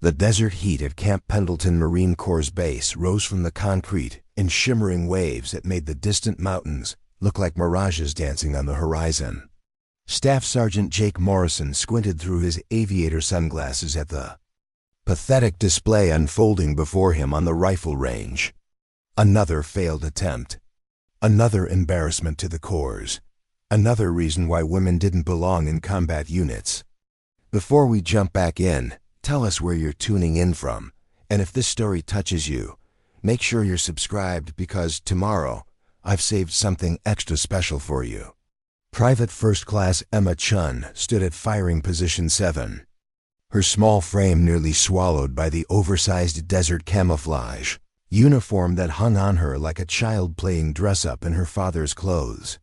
The desert heat at Camp Pendleton Marine Corps Base rose from the concrete in shimmering waves that made the distant mountains look like mirages dancing on the horizon. Staff Sergeant Jake Morrison squinted through his aviator sunglasses at the pathetic display unfolding before him on the rifle range. Another failed attempt. Another embarrassment to the Corps. Another reason why women didn't belong in combat units. Before we jump back in, tell us where you're tuning in from, and if this story touches you, make sure you're subscribed because tomorrow I've saved something extra special for you. Private First Class Emma Chun stood at firing position 7. Her small frame nearly swallowed by the oversized desert camouflage uniform that hung on her like a child playing dress-up in her father's clothes.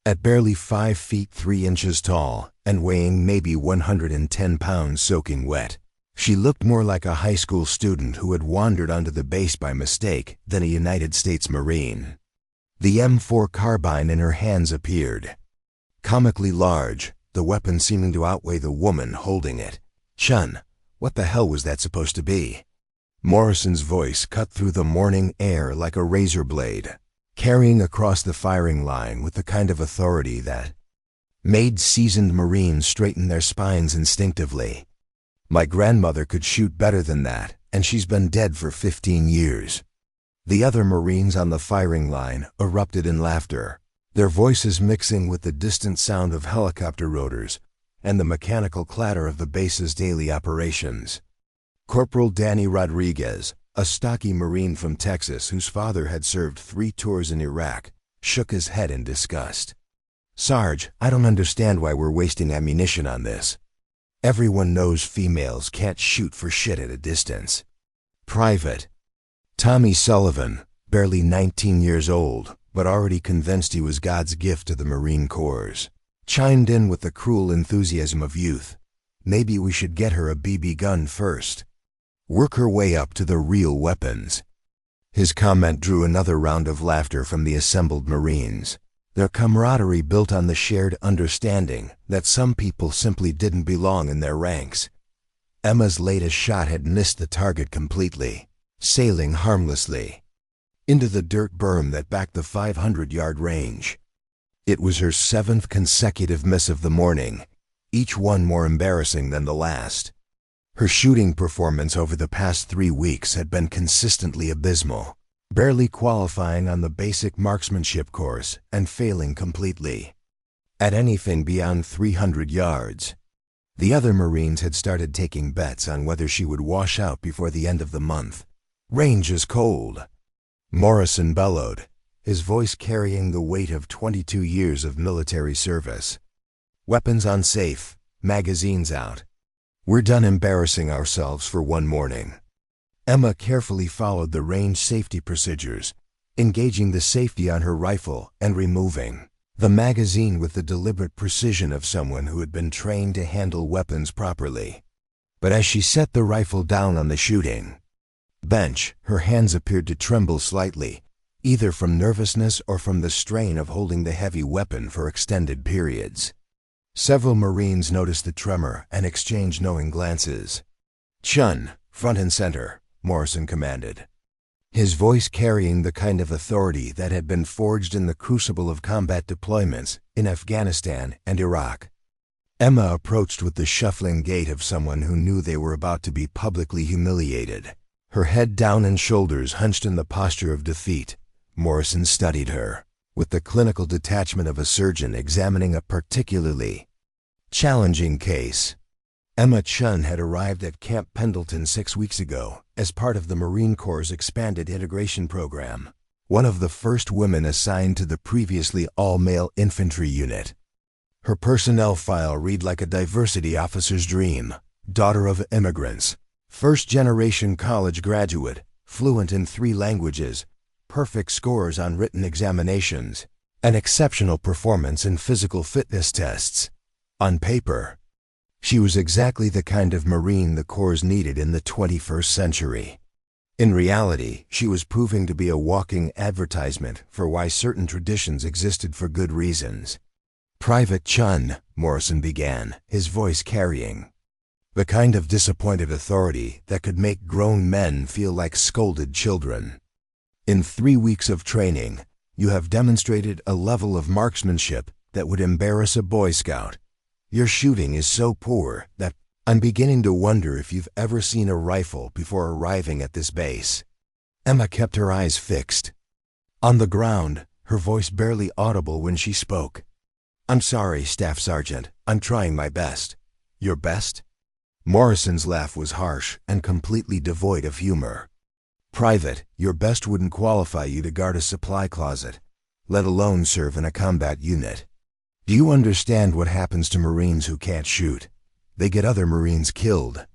At barely 5 feet 3 inches tall and weighing maybe 110 pounds soaking wet, she looked more like a high school student who had wandered onto the base by mistake than a United States Marine. The M4 carbine in her hands appeared. Comically large, the weapon seeming to outweigh the woman holding it. "Chun, what the hell was that supposed to be?" Morrison's voice cut through the morning air like a razor blade, carrying across the firing line with the kind of authority that made seasoned Marines straighten their spines instinctively. "My grandmother could shoot better than that, and she's been dead for 15 years. The other Marines on the firing line erupted in laughter, their voices mixing with the distant sound of helicopter rotors and the mechanical clatter of the base's daily operations. Corporal Danny Rodriguez, a stocky Marine from Texas whose father had served 3 tours in Iraq, shook his head in disgust. "Sarge, I don't understand why we're wasting ammunition on this. Everyone knows females can't shoot for shit at a distance." Private Tommy Sullivan, barely 19 years old, but already convinced he was God's gift to the Marine Corps, chimed in with the cruel enthusiasm of youth. "Maybe we should get her a BB gun first. Work her way up to the real weapons." His comment drew another round of laughter from the assembled Marines, their camaraderie built on the shared understanding that some people simply didn't belong in their ranks. Emma's latest shot had missed the target completely, sailing harmlessly into the dirt berm that backed the 500-yard range. It was her 7th consecutive miss of the morning, each one more embarrassing than the last. Her shooting performance over the past 3 weeks had been consistently abysmal, barely qualifying on the basic marksmanship course and failing completely at anything beyond 300 yards. The other Marines had started taking bets on whether she would wash out before the end of the month. "Range is cold," Morrison bellowed, his voice carrying the weight of 22 years of military service. "Weapons unsafe, magazines out. We're done embarrassing ourselves for one morning." Emma carefully followed the range safety procedures, engaging the safety on her rifle and removing the magazine with the deliberate precision of someone who had been trained to handle weapons properly. But as she set the rifle down on the shooting bench, her hands appeared to tremble slightly, either from nervousness or from the strain of holding the heavy weapon for extended periods. Several Marines noticed the tremor and exchanged knowing glances. "Chun, front and center," Morrison commanded, his voice carrying the kind of authority that had been forged in the crucible of combat deployments in Afghanistan and Iraq. Emma approached with the shuffling gait of someone who knew they were about to be publicly humiliated. Her head down and shoulders hunched in the posture of defeat, Morrison studied her with the clinical detachment of a surgeon examining a particularly challenging case. Emma Chun had arrived at Camp Pendleton 6 weeks ago as part of the Marine Corps' expanded integration program, one of the first women assigned to the previously all-male infantry unit. Her personnel file read like a diversity officer's dream: daughter of immigrants, first-generation college graduate, fluent in 3 languages, perfect scores on written examinations, an exceptional performance in physical fitness tests. On paper, she was exactly the kind of Marine the Corps needed in the 21st century. In reality, she was proving to be a walking advertisement for why certain traditions existed for good reasons. "Private Chun," Morrison began, his voice carrying The kind of disappointed authority that could make grown men feel like scolded children. In 3 weeks of training, you have demonstrated a level of marksmanship that would embarrass a Boy Scout. Your shooting is so poor that I'm beginning to wonder if you've ever seen a rifle before arriving at this base. Emma kept her eyes fixed on the ground, her voice barely audible when she spoke. I'm sorry, Staff Sergeant. I'm trying my best. Your best? Morrison's laugh was harsh and completely devoid of humor. Private, your best wouldn't qualify you to guard a supply closet, let alone serve in a combat unit. Do you understand what happens to Marines who can't shoot? They get other Marines killed.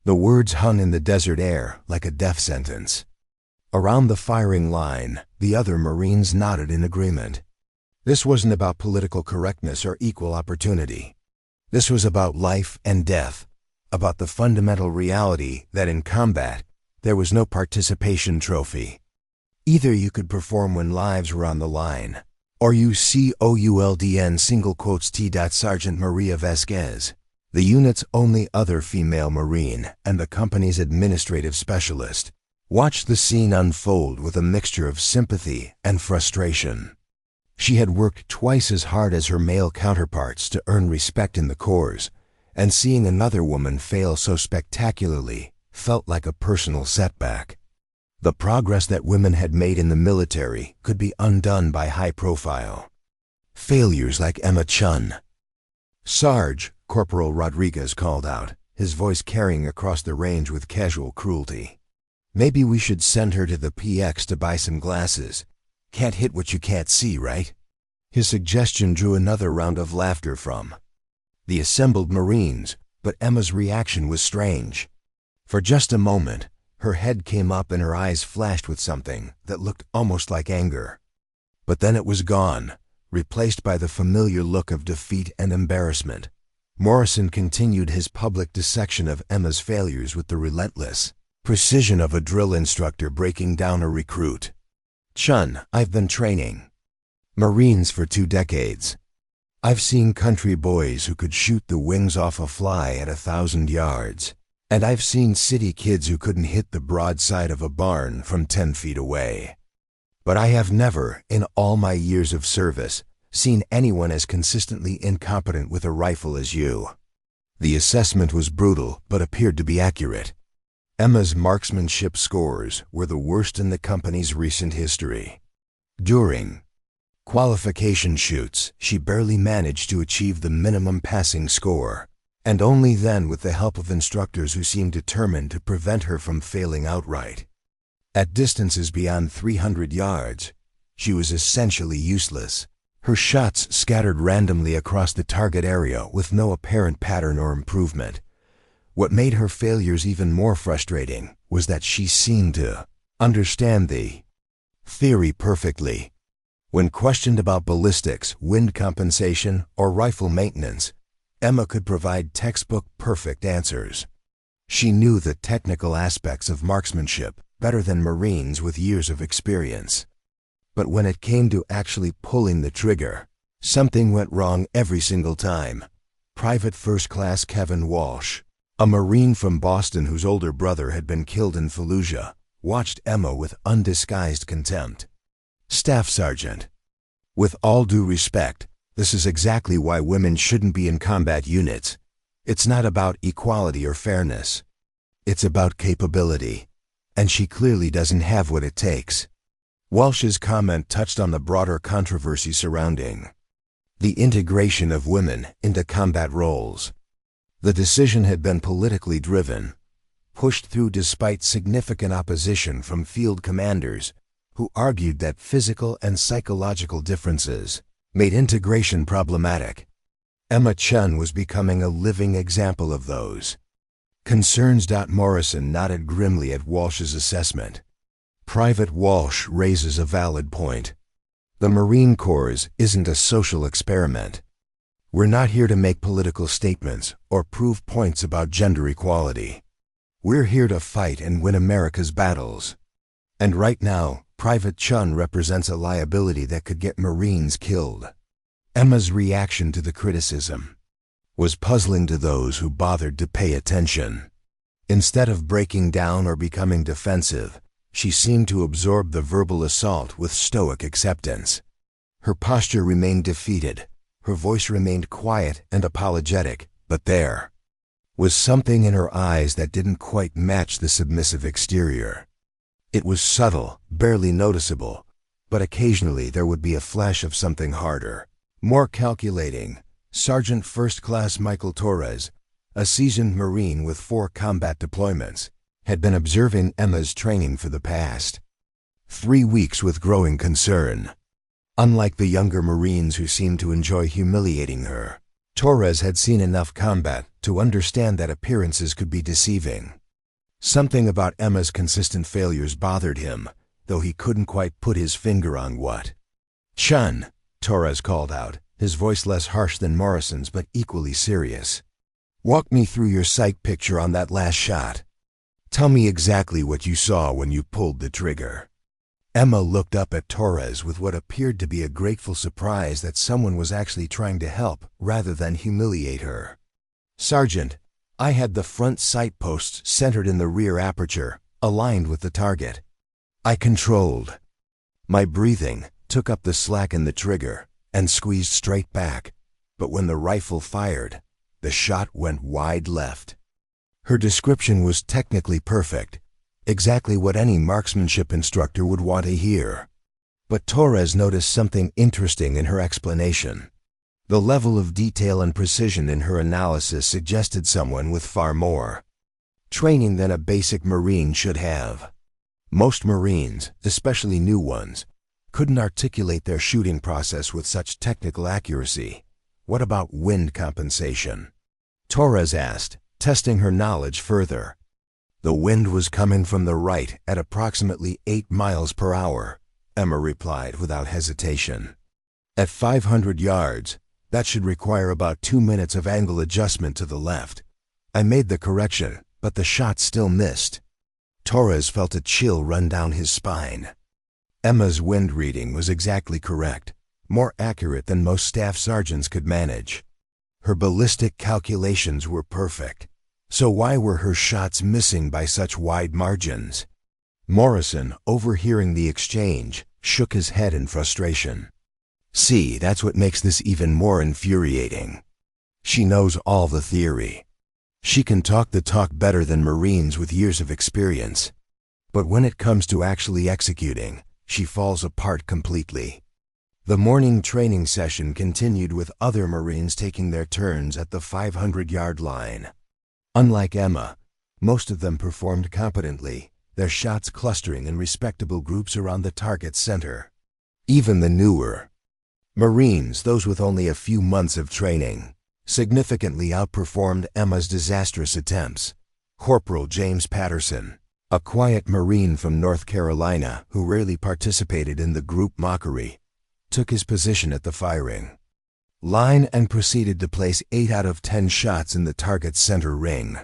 The words hung in the desert air like a death sentence. Around the firing line, the other Marines nodded in agreement. This wasn't about political correctness or equal opportunity. This was about life and death, about the fundamental reality that in combat, there was no participation trophy. Either you could perform when lives were on the line, or you COULDN single quotes T. Sergeant Maria Vasquez, the unit's only other female Marine and the company's administrative specialist, watched the scene unfold with a mixture of sympathy and frustration. She had worked twice as hard as her male counterparts to earn respect in the corps, and seeing another woman fail so spectacularly felt like a personal setback. The progress that women had made in the military could be undone by high-profile failures like Emma Chun. Sarge, Corporal Rodriguez called out, his voice carrying across the range with casual cruelty. Maybe we should send her to the PX to buy some glasses. Can't hit what you can't see, right? His suggestion drew another round of laughter from the assembled Marines, but Emma's reaction was strange. For just a moment, her head came up and her eyes flashed with something that looked almost like anger. But then it was gone, replaced by the familiar look of defeat and embarrassment. Morrison continued his public dissection of Emma's failures with the relentless precision of a drill instructor breaking down a recruit. Chun, I've been training Marines for 2 decades. I've seen country boys who could shoot the wings off a fly at 1,000 yards. And I've seen city kids who couldn't hit the broadside of a barn from 10 feet away. But I have never, in all my years of service, seen anyone as consistently incompetent with a rifle as you. The assessment was brutal, but appeared to be accurate. Emma's marksmanship scores were the worst in the company's recent history. During qualification shoots, she barely managed to achieve the minimum passing score, and only then with the help of instructors who seemed determined to prevent her from failing outright. At distances beyond 300 yards, she was essentially useless, her shots scattered randomly across the target area with no apparent pattern or improvement. What made her failures even more frustrating was that she seemed to understand the theory perfectly. When questioned about ballistics, wind compensation, or rifle maintenance, Emma could provide textbook-perfect answers. She knew the technical aspects of marksmanship better than Marines with years of experience. But when it came to actually pulling the trigger, something went wrong every single time. Private First Class Kevin Walsh, a Marine from Boston whose older brother had been killed in Fallujah, watched Emma with undisguised contempt. Staff Sergeant, with all due respect, this is exactly why women shouldn't be in combat units. It's not about equality or fairness. It's about capability. And she clearly doesn't have what it takes. Walsh's comment touched on the broader controversy surrounding the integration of women into combat roles. The decision had been politically driven, pushed through despite significant opposition from field commanders who argued that physical and psychological differences made integration problematic. Emma Chun was becoming a living example of those concerns. Morrison nodded grimly at Walsh's assessment. Private Walsh raises a valid point. The Marine Corps isn't a social experiment. We're not here to make political statements or prove points about gender equality. We're here to fight and win America's battles. And right now, Private Chun represents a liability that could get Marines killed. Emma's reaction to the criticism was puzzling to those who bothered to pay attention. Instead of breaking down or becoming defensive, she seemed to absorb the verbal assault with stoic acceptance. Her posture remained defeated, her voice remained quiet and apologetic, but there was something in her eyes that didn't quite match the submissive exterior. It was subtle, barely noticeable, but occasionally there would be a flash of something harder, more calculating. Sergeant First Class Michael Torres, a seasoned Marine with 4 combat deployments, had been observing Emma's training for the past 3 weeks with growing concern. Unlike the younger Marines who seemed to enjoy humiliating her, Torres had seen enough combat to understand that appearances could be deceiving. Something about Emma's consistent failures bothered him, though he couldn't quite put his finger on what. "Chun," Torres called out, his voice less harsh than Morrison's but equally serious. "Walk me through your sight picture on that last shot. Tell me exactly what you saw when you pulled the trigger." Emma looked up at Torres with what appeared to be a grateful surprise that someone was actually trying to help rather than humiliate her. "Sergeant, I had the front sight posts centered in the rear aperture, aligned with the target. I controlled my breathing, took up the slack in the trigger, and squeezed straight back, but when the rifle fired, the shot went wide left." Her description was technically perfect, exactly what any marksmanship instructor would want to hear. But Torres noticed something interesting in her explanation. The level of detail and precision in her analysis suggested someone with far more training than a basic Marine should have. Most Marines, especially new ones, couldn't articulate their shooting process with such technical accuracy. "What about wind compensation?" Torres asked, testing her knowledge further. "The wind was coming from the right at approximately 8 miles per hour, Emma replied without hesitation. "At 500 yards, that should require about 2 minutes of angle adjustment to the left. I made the correction, but the shot still missed." Torres felt a chill run down his spine. Emma's wind reading was exactly correct, more accurate than most staff sergeants could manage. Her ballistic calculations were perfect, so why were her shots missing by such wide margins? Morrison, overhearing the exchange, shook his head in frustration. "See, that's what makes this even more infuriating. She knows all the theory. She can talk the talk better than Marines with years of experience. But when it comes to actually executing, she falls apart completely." The morning training session continued with other Marines taking their turns at the 500-yard line. Unlike Emma, most of them performed competently, their shots clustering in respectable groups around the target's center. Even the newer Marines, those with only a few months of training, significantly outperformed Emma's disastrous attempts. Corporal James Patterson, a quiet Marine from North Carolina who rarely participated in the group mockery, took his position at the firing line and proceeded to place 8 out of 10 shots in the target's center ring.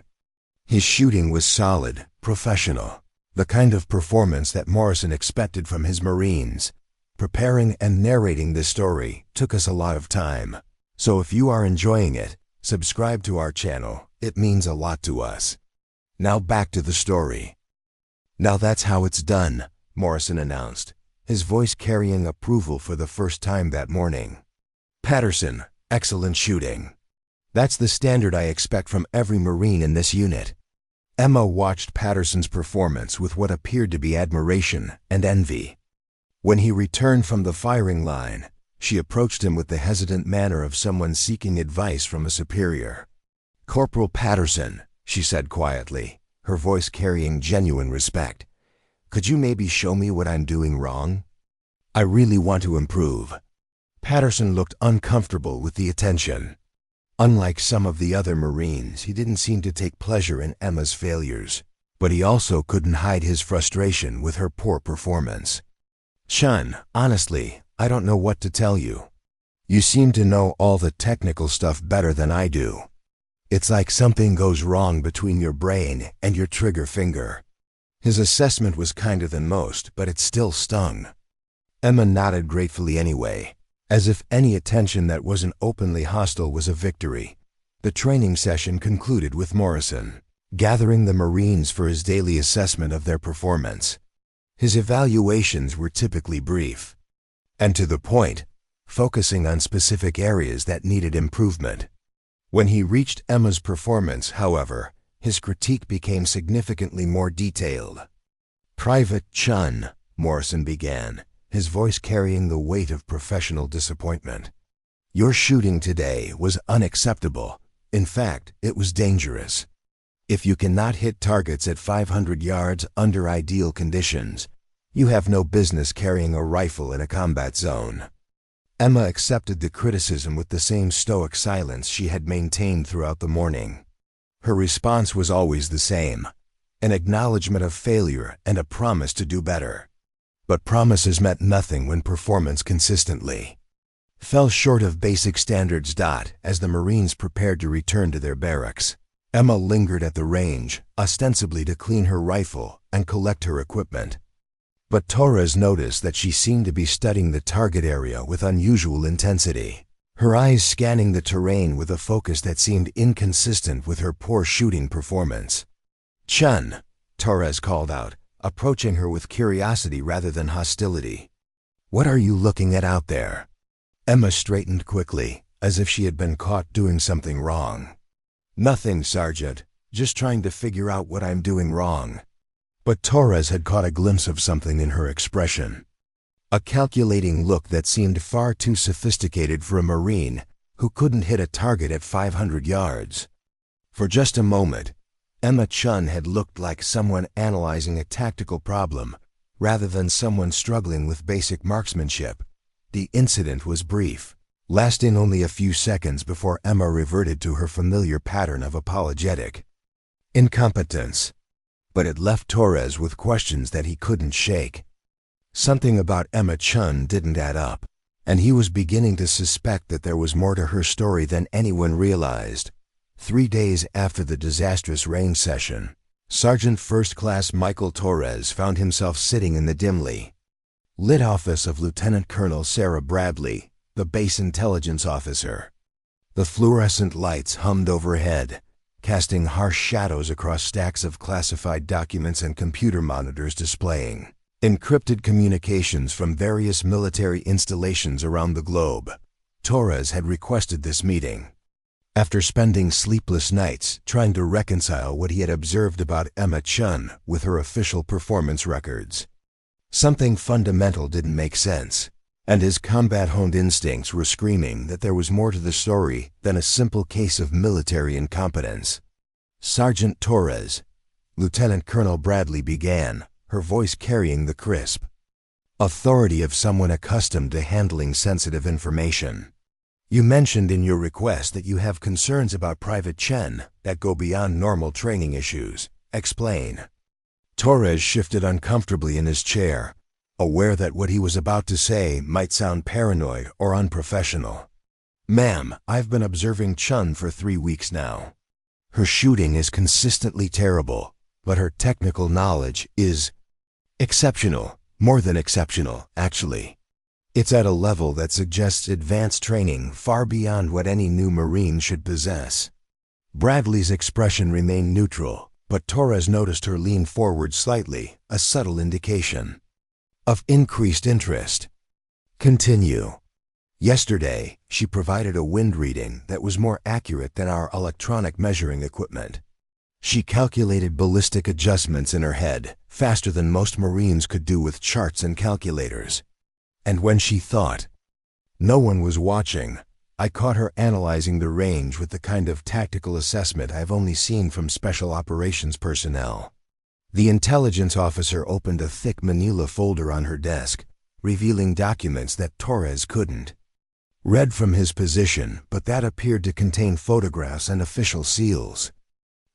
His shooting was solid, professional, the kind of performance that Morrison expected from his Marines. Preparing and narrating this story took us a lot of time, so if you are enjoying it, subscribe to our channel. It means a lot to us. Now back to the story. "Now that's how it's done," Morrison announced, his voice carrying approval for the first time that morning. "Patterson, excellent shooting. That's the standard I expect from every Marine in this unit." Emma watched Patterson's performance with what appeared to be admiration and envy. When he returned from the firing line, she approached him with the hesitant manner of someone seeking advice from a superior. "Corporal Patterson," she said quietly, her voice carrying genuine respect, "could you maybe show me what I'm doing wrong? I really want to improve." Patterson looked uncomfortable with the attention. Unlike some of the other Marines, he didn't seem to take pleasure in Emma's failures, but he also couldn't hide his frustration with her poor performance. "Chun, honestly, I don't know what to tell you. You seem to know all the technical stuff better than I do. It's like something goes wrong between your brain and your trigger finger." His assessment was kinder than most, but it still stung. Emma nodded gratefully anyway, as if any attention that wasn't openly hostile was a victory. The training session concluded with Morrison gathering the Marines for his daily assessment of their performance. His evaluations were typically brief and to the point, focusing on specific areas that needed improvement. When he reached Emma's performance, however, his critique became significantly more detailed. "Private Chun," Morrison began, his voice carrying the weight of professional disappointment. "Your shooting today was unacceptable. In fact, it was dangerous. If you cannot hit targets at 500 yards under ideal conditions, you have no business carrying a rifle in a combat zone." Emma accepted the criticism with the same stoic silence she had maintained throughout the morning. Her response was always the same, an acknowledgement of failure and a promise to do better. But promises meant nothing when performance consistently fell short of basic standards. As the Marines prepared to return to their barracks, Emma lingered at the range, ostensibly to clean her rifle and collect her equipment. But Torres noticed that she seemed to be studying the target area with unusual intensity, her eyes scanning the terrain with a focus that seemed inconsistent with her poor shooting performance. "Chun," Torres called out, approaching her with curiosity rather than hostility. "What are you looking at out there?" Emma straightened quickly, as if she had been caught doing something wrong. "Nothing, Sergeant. Just trying to figure out what I'm doing wrong." But Torres had caught a glimpse of something in her expression. A calculating look that seemed far too sophisticated for a Marine who couldn't hit a target at 500 yards. For just a moment, Emma Chun had looked like someone analyzing a tactical problem rather than someone struggling with basic marksmanship. The incident was brief, lasting only a few seconds before Emma reverted to her familiar pattern of apologetic incompetence. But it left Torres with questions that he couldn't shake. Something about Emma Chun didn't add up, and he was beginning to suspect that there was more to her story than anyone realized. 3 days after the disastrous range session, Sergeant First Class Michael Torres found himself sitting in the dimly lit office of Lieutenant Colonel Sarah Bradley, the base intelligence officer. The fluorescent lights hummed overhead, casting harsh shadows across stacks of classified documents and computer monitors displaying encrypted communications from various military installations around the globe. Torres had requested this meeting after spending sleepless nights trying to reconcile what he had observed about Emma Chun with her official performance records. Something fundamental didn't make sense, and his combat-honed instincts were screaming that there was more to the story than a simple case of military incompetence. "Sergeant Torres," Lieutenant Colonel Bradley began, her voice carrying the crisp authority of someone accustomed to handling sensitive information. "You mentioned in your request that you have concerns about Private Chen that go beyond normal training issues. Explain." Torres shifted uncomfortably in his chair, aware that what he was about to say might sound paranoid or unprofessional. "Ma'am, I've been observing Chun for 3 weeks now. Her shooting is consistently terrible, but her technical knowledge is exceptional, more than exceptional, actually. It's at a level that suggests advanced training far beyond what any new Marine should possess." Bradley's expression remained neutral, but Torres noticed her lean forward slightly, a subtle indication of increased interest. "Continue." "Yesterday, she provided a wind reading that was more accurate than our electronic measuring equipment. She calculated ballistic adjustments in her head faster than most Marines could do with charts and calculators. And when she thought no one was watching, I caught her analyzing the range with the kind of tactical assessment I've only seen from special operations personnel." The intelligence officer opened a thick manila folder on her desk, revealing documents that Torres couldn't read from his position, but that appeared to contain photographs and official seals.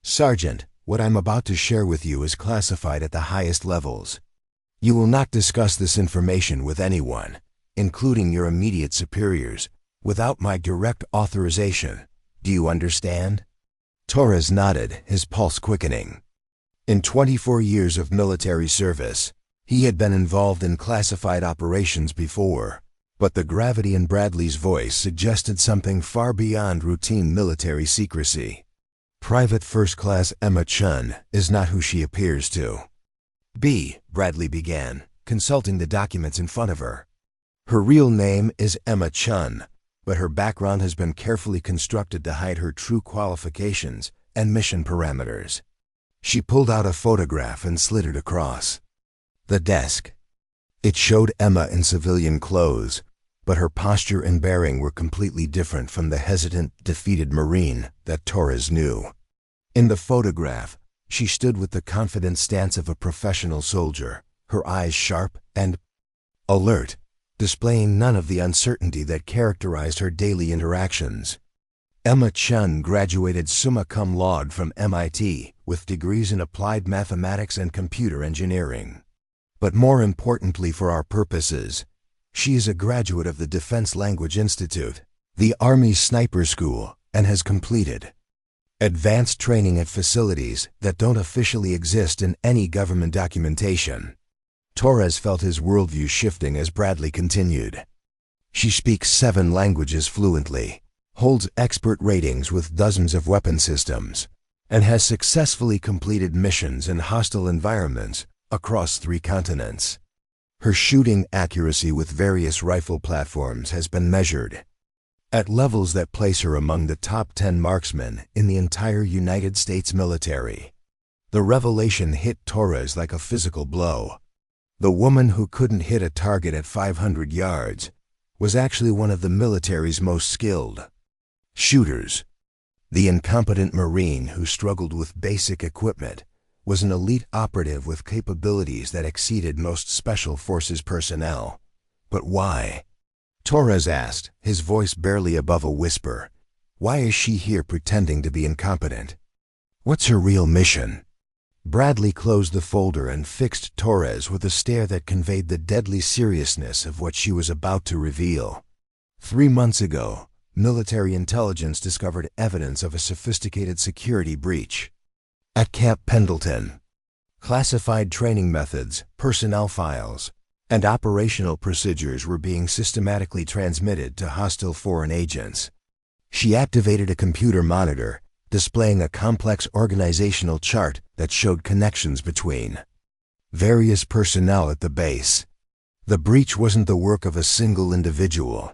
"Sergeant, what I'm about to share with you is classified at the highest levels. You will not discuss this information with anyone, including your immediate superiors, without my direct authorization. Do you understand?" Torres nodded, his pulse quickening. In 24 years of military service, he had been involved in classified operations before, But the gravity in Bradley's voice suggested something far beyond routine military secrecy. Private First Class Emma Chun is not who she appears to. Bradley began, consulting the documents in front of her. Her real name is Emma Chun, but her background has been carefully constructed to hide her true qualifications and mission parameters. She pulled out a photograph and slid it across the desk. It showed Emma in civilian clothes, but her posture and bearing were completely different from the hesitant, defeated Marine that Torres knew. In the photograph, she stood with the confident stance of a professional soldier, her eyes sharp and alert, displaying none of the uncertainty that characterized her daily interactions. Emma Chun graduated summa cum laude from MIT with degrees in applied mathematics and computer engineering. But more importantly for our purposes, she is a graduate of the Defense Language Institute, the Army's sniper school, and has completed advanced training at facilities that don't officially exist in any government documentation. Torres felt his worldview shifting as Bradley continued. She speaks 7 languages fluently, holds expert ratings with dozens of weapon systems, and has successfully completed missions in hostile environments across 3 continents. Her shooting accuracy with various rifle platforms has been measured at levels that place her among the top 10 marksmen in the entire United States military. The revelation hit Torres like a physical blow. The woman who couldn't hit a target at 500 yards was actually one of the military's most skilled shooters. The incompetent Marine who struggled with basic equipment was an elite operative with capabilities that exceeded most Special Forces personnel. But why? Torres asked, his voice barely above a whisper. Why is she here pretending to be incompetent? What's her real mission? Bradley closed the folder and fixed Torres with a stare that conveyed the deadly seriousness of what she was about to reveal. 3 months ago, military intelligence discovered evidence of a sophisticated security breach at Camp Pendleton. Classified training methods, personnel files, and operational procedures were being systematically transmitted to hostile foreign agents. She activated a computer monitor, displaying a complex organizational chart that showed connections between various personnel at the base. The breach wasn't the work of a single individual.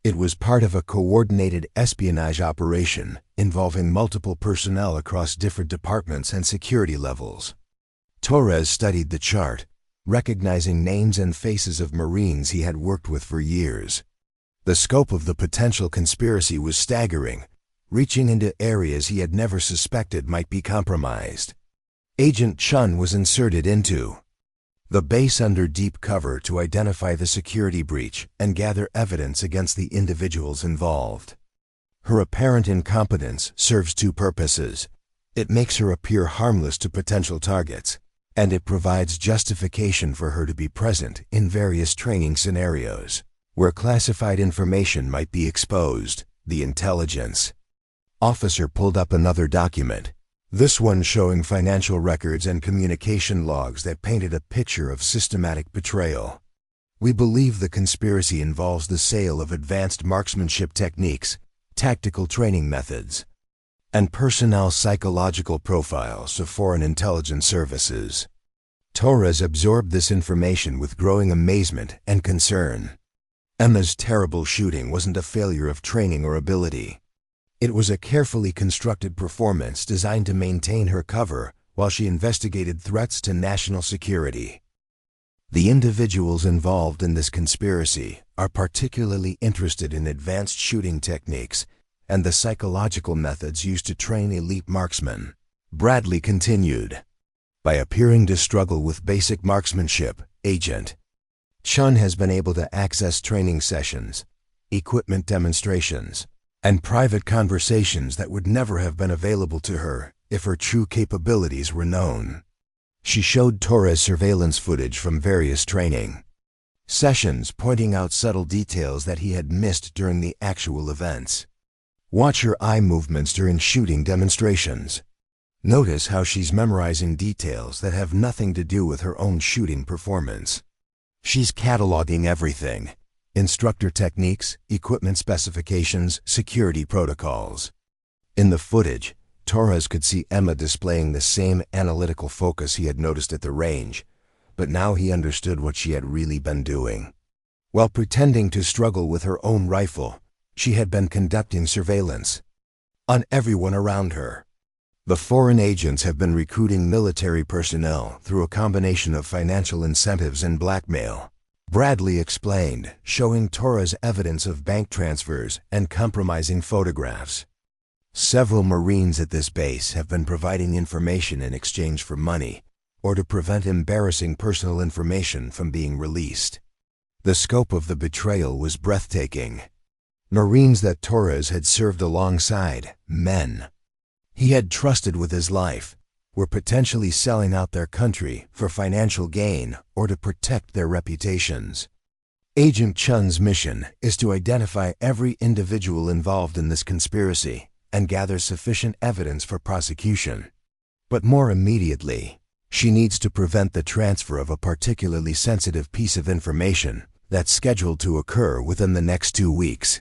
It was part of a coordinated espionage operation involving multiple personnel across different departments and security levels. Torres studied the chart, recognizing names and faces of Marines he had worked with for years. The scope of the potential conspiracy was staggering, reaching into areas he had never suspected might be compromised. Agent Chun was inserted into the base under deep cover to identify the security breach and gather evidence against the individuals involved. Her apparent incompetence serves 2 purposes. It makes her appear harmless to potential targets, and it provides justification for her to be present in various training scenarios where classified information might be exposed. The intelligence officer pulled up another document, this one showing financial records and communication logs that painted a picture of systematic betrayal. We believe the conspiracy involves the sale of advanced marksmanship techniques, tactical training methods, and personnel psychological profiles of foreign intelligence services. Torres absorbed this information with growing amazement and concern. Emma's terrible shooting wasn't a failure of training or ability. It was a carefully constructed performance designed to maintain her cover while she investigated threats to national security. The individuals involved in this conspiracy are particularly interested in advanced shooting techniques and the psychological methods used to train elite marksmen. Bradley continued. By appearing to struggle with basic marksmanship, Agent Chun has been able to access training sessions, equipment demonstrations, and private conversations that would never have been available to her if her true capabilities were known. She showed Torres surveillance footage from various training sessions, pointing out subtle details that he had missed during the actual events. Watch her eye movements during shooting demonstrations. Notice how she's memorizing details that have nothing to do with her own shooting performance. She's cataloging everything, instructor techniques, equipment specifications, security protocols. In the footage, Torres could see Emma displaying the same analytical focus he had noticed at the range, but now he understood what she had really been doing. While pretending to struggle with her own rifle, she had been conducting surveillance on everyone around her. The foreign agents have been recruiting military personnel through a combination of financial incentives and blackmail, Bradley explained, showing Torres evidence of bank transfers and compromising photographs. Several Marines at this base have been providing information in exchange for money or to prevent embarrassing personal information from being released. The scope of the betrayal was breathtaking. Marines that Torres had served alongside, men he had trusted with his life, were potentially selling out their country for financial gain or to protect their reputations. Agent Chun's mission is to identify every individual involved in this conspiracy and gather sufficient evidence for prosecution. But more immediately, she needs to prevent the transfer of a particularly sensitive piece of information that's scheduled to occur within the next 2 weeks.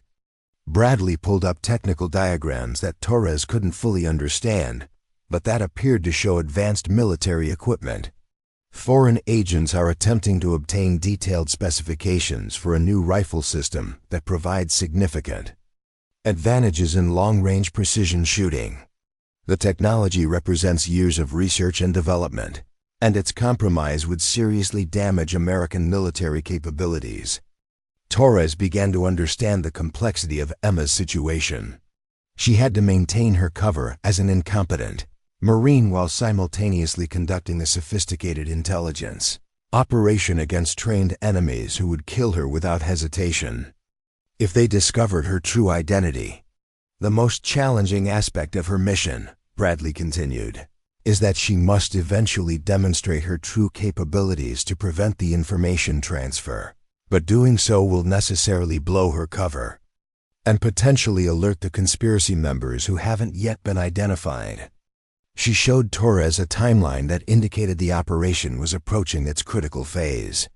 Bradley pulled up technical diagrams that Torres couldn't fully understand, but that appeared to show advanced military equipment. Foreign agents are attempting to obtain detailed specifications for a new rifle system that provides significant advantages in long-range precision shooting. The technology represents years of research and development, and its compromise would seriously damage American military capabilities. Torres began to understand the complexity of Emma's situation. She had to maintain her cover as an incompetent Marine while simultaneously conducting a sophisticated intelligence operation against trained enemies who would kill her without hesitation if they discovered her true identity. The most challenging aspect of her mission, Bradley continued, is that she must eventually demonstrate her true capabilities to prevent the information transfer. But doing so will necessarily blow her cover and potentially alert the conspiracy members who haven't yet been identified. She showed Torres a timeline that indicated the operation was approaching its critical phase.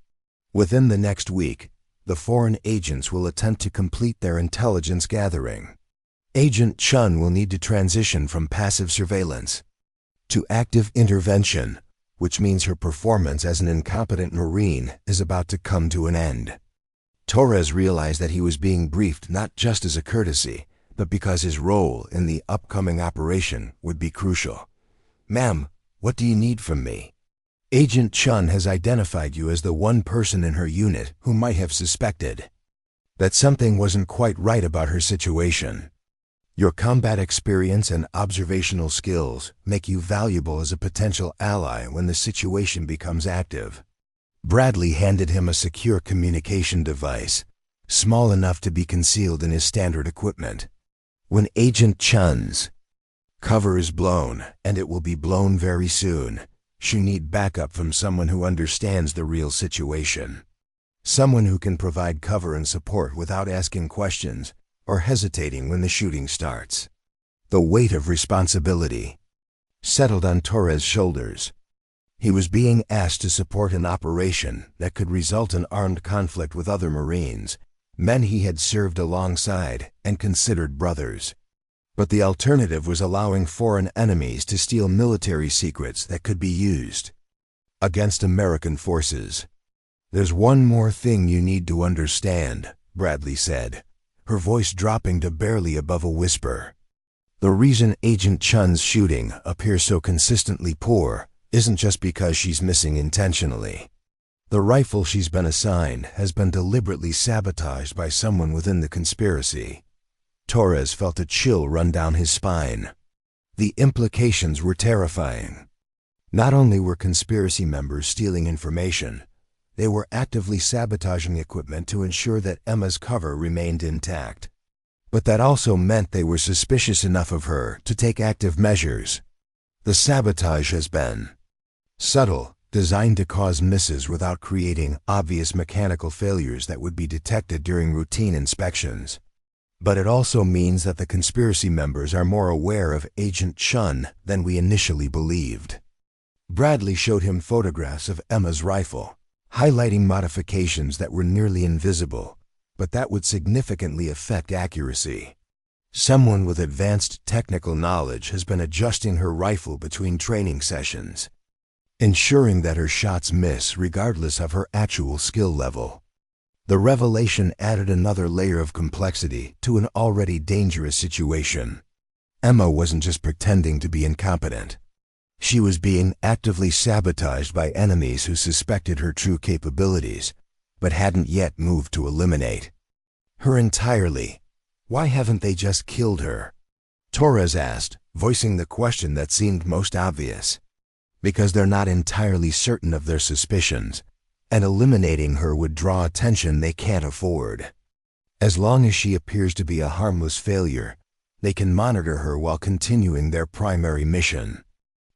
Within the next week, the foreign agents will attempt to complete their intelligence gathering. Agent Chun will need to transition from passive surveillance to active intervention, which means her performance as an incompetent Marine is about to come to an end. Torres realized that he was being briefed not just as a courtesy, but because his role in the upcoming operation would be crucial. "Ma'am, what do you need from me?" "Agent Chun has identified you as the one person in her unit who might have suspected that something wasn't quite right about her situation. Your combat experience and observational skills make you valuable as a potential ally when the situation becomes active." Bradley handed him a secure communication device, small enough to be concealed in his standard equipment. "When Agent Chun's cover is blown, and it will be blown very soon, she need backup from someone who understands the real situation. Someone who can provide cover and support without asking questions or hesitating when the shooting starts." The weight of responsibility settled on Torres' shoulders. He was being asked to support an operation that could result in armed conflict with other Marines, men he had served alongside and considered brothers. But the alternative was allowing foreign enemies to steal military secrets that could be used against American forces. "There's one more thing you need to understand," Bradley said, her voice dropping to barely above a whisper. "The reason Agent Chun's shooting appears so consistently poor isn't just because she's missing intentionally. The rifle she's been assigned has been deliberately sabotaged by someone within the conspiracy." Torres felt a chill run down his spine. The implications were terrifying. Not only were conspiracy members stealing information, they were actively sabotaging equipment to ensure that Emma's cover remained intact. But that also meant they were suspicious enough of her to take active measures. The sabotage has been subtle, designed to cause misses without creating obvious mechanical failures that would be detected during routine inspections. But it also means that the conspiracy members are more aware of Agent Chun than we initially believed. Bradley showed him photographs of Emma's rifle, highlighting modifications that were nearly invisible, but that would significantly affect accuracy. Someone with advanced technical knowledge has been adjusting her rifle between training sessions, ensuring that her shots miss regardless of her actual skill level. The revelation added another layer of complexity to an already dangerous situation. Emma wasn't just pretending to be incompetent. She was being actively sabotaged by enemies who suspected her true capabilities, but hadn't yet moved to eliminate her entirely. Why haven't they just killed her? Torres asked, voicing the question that seemed most obvious. Because they're not entirely certain of their suspicions, and eliminating her would draw attention they can't afford. As long as she appears to be a harmless failure, they can monitor her while continuing their primary mission.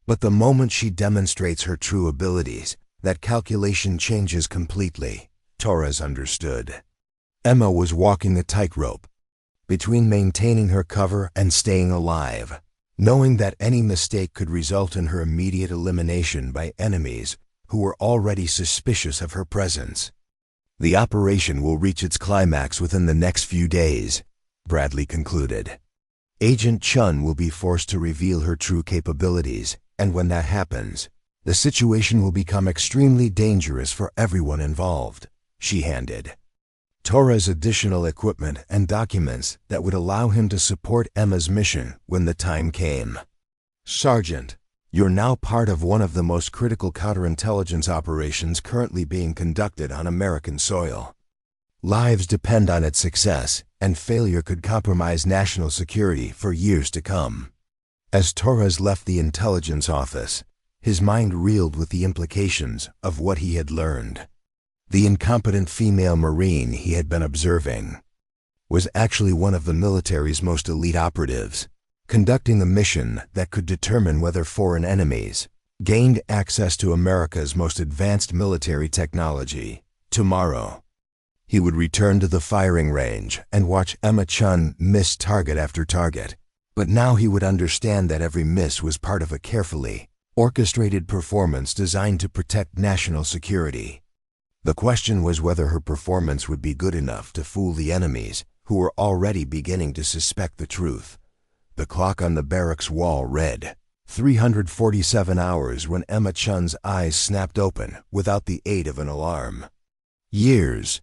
But the moment she demonstrates her true abilities, that calculation changes completely, Torres understood. Emma was walking a tightrope between maintaining her cover and staying alive, knowing that any mistake could result in her immediate elimination by enemies who were already suspicious of her presence. The operation will reach its climax within the next few days, Bradley concluded. Agent Chun will be forced to reveal her true capabilities, and when that happens, the situation will become extremely dangerous for everyone involved. She handed Torres additional equipment and documents that would allow him to support Emma's mission when the time came. Sergeant, you're now part of one of the most critical counterintelligence operations currently being conducted on American soil. Lives depend on its success, and failure could compromise national security for years to come. As Torres left the intelligence office, his mind reeled with the implications of what he had learned. The incompetent female Marine he had been observing was actually one of the military's most elite operatives, conducting a mission that could determine whether foreign enemies gained access to America's most advanced military technology. Tomorrow, he would return to the firing range and watch Emma Chun miss target after target. But now he would understand that every miss was part of a carefully orchestrated performance designed to protect national security. The question was whether her performance would be good enough to fool the enemies who were already beginning to suspect the truth. The clock on the barracks wall read 347 hours when Emma Chun's eyes snapped open without the aid of an alarm. Years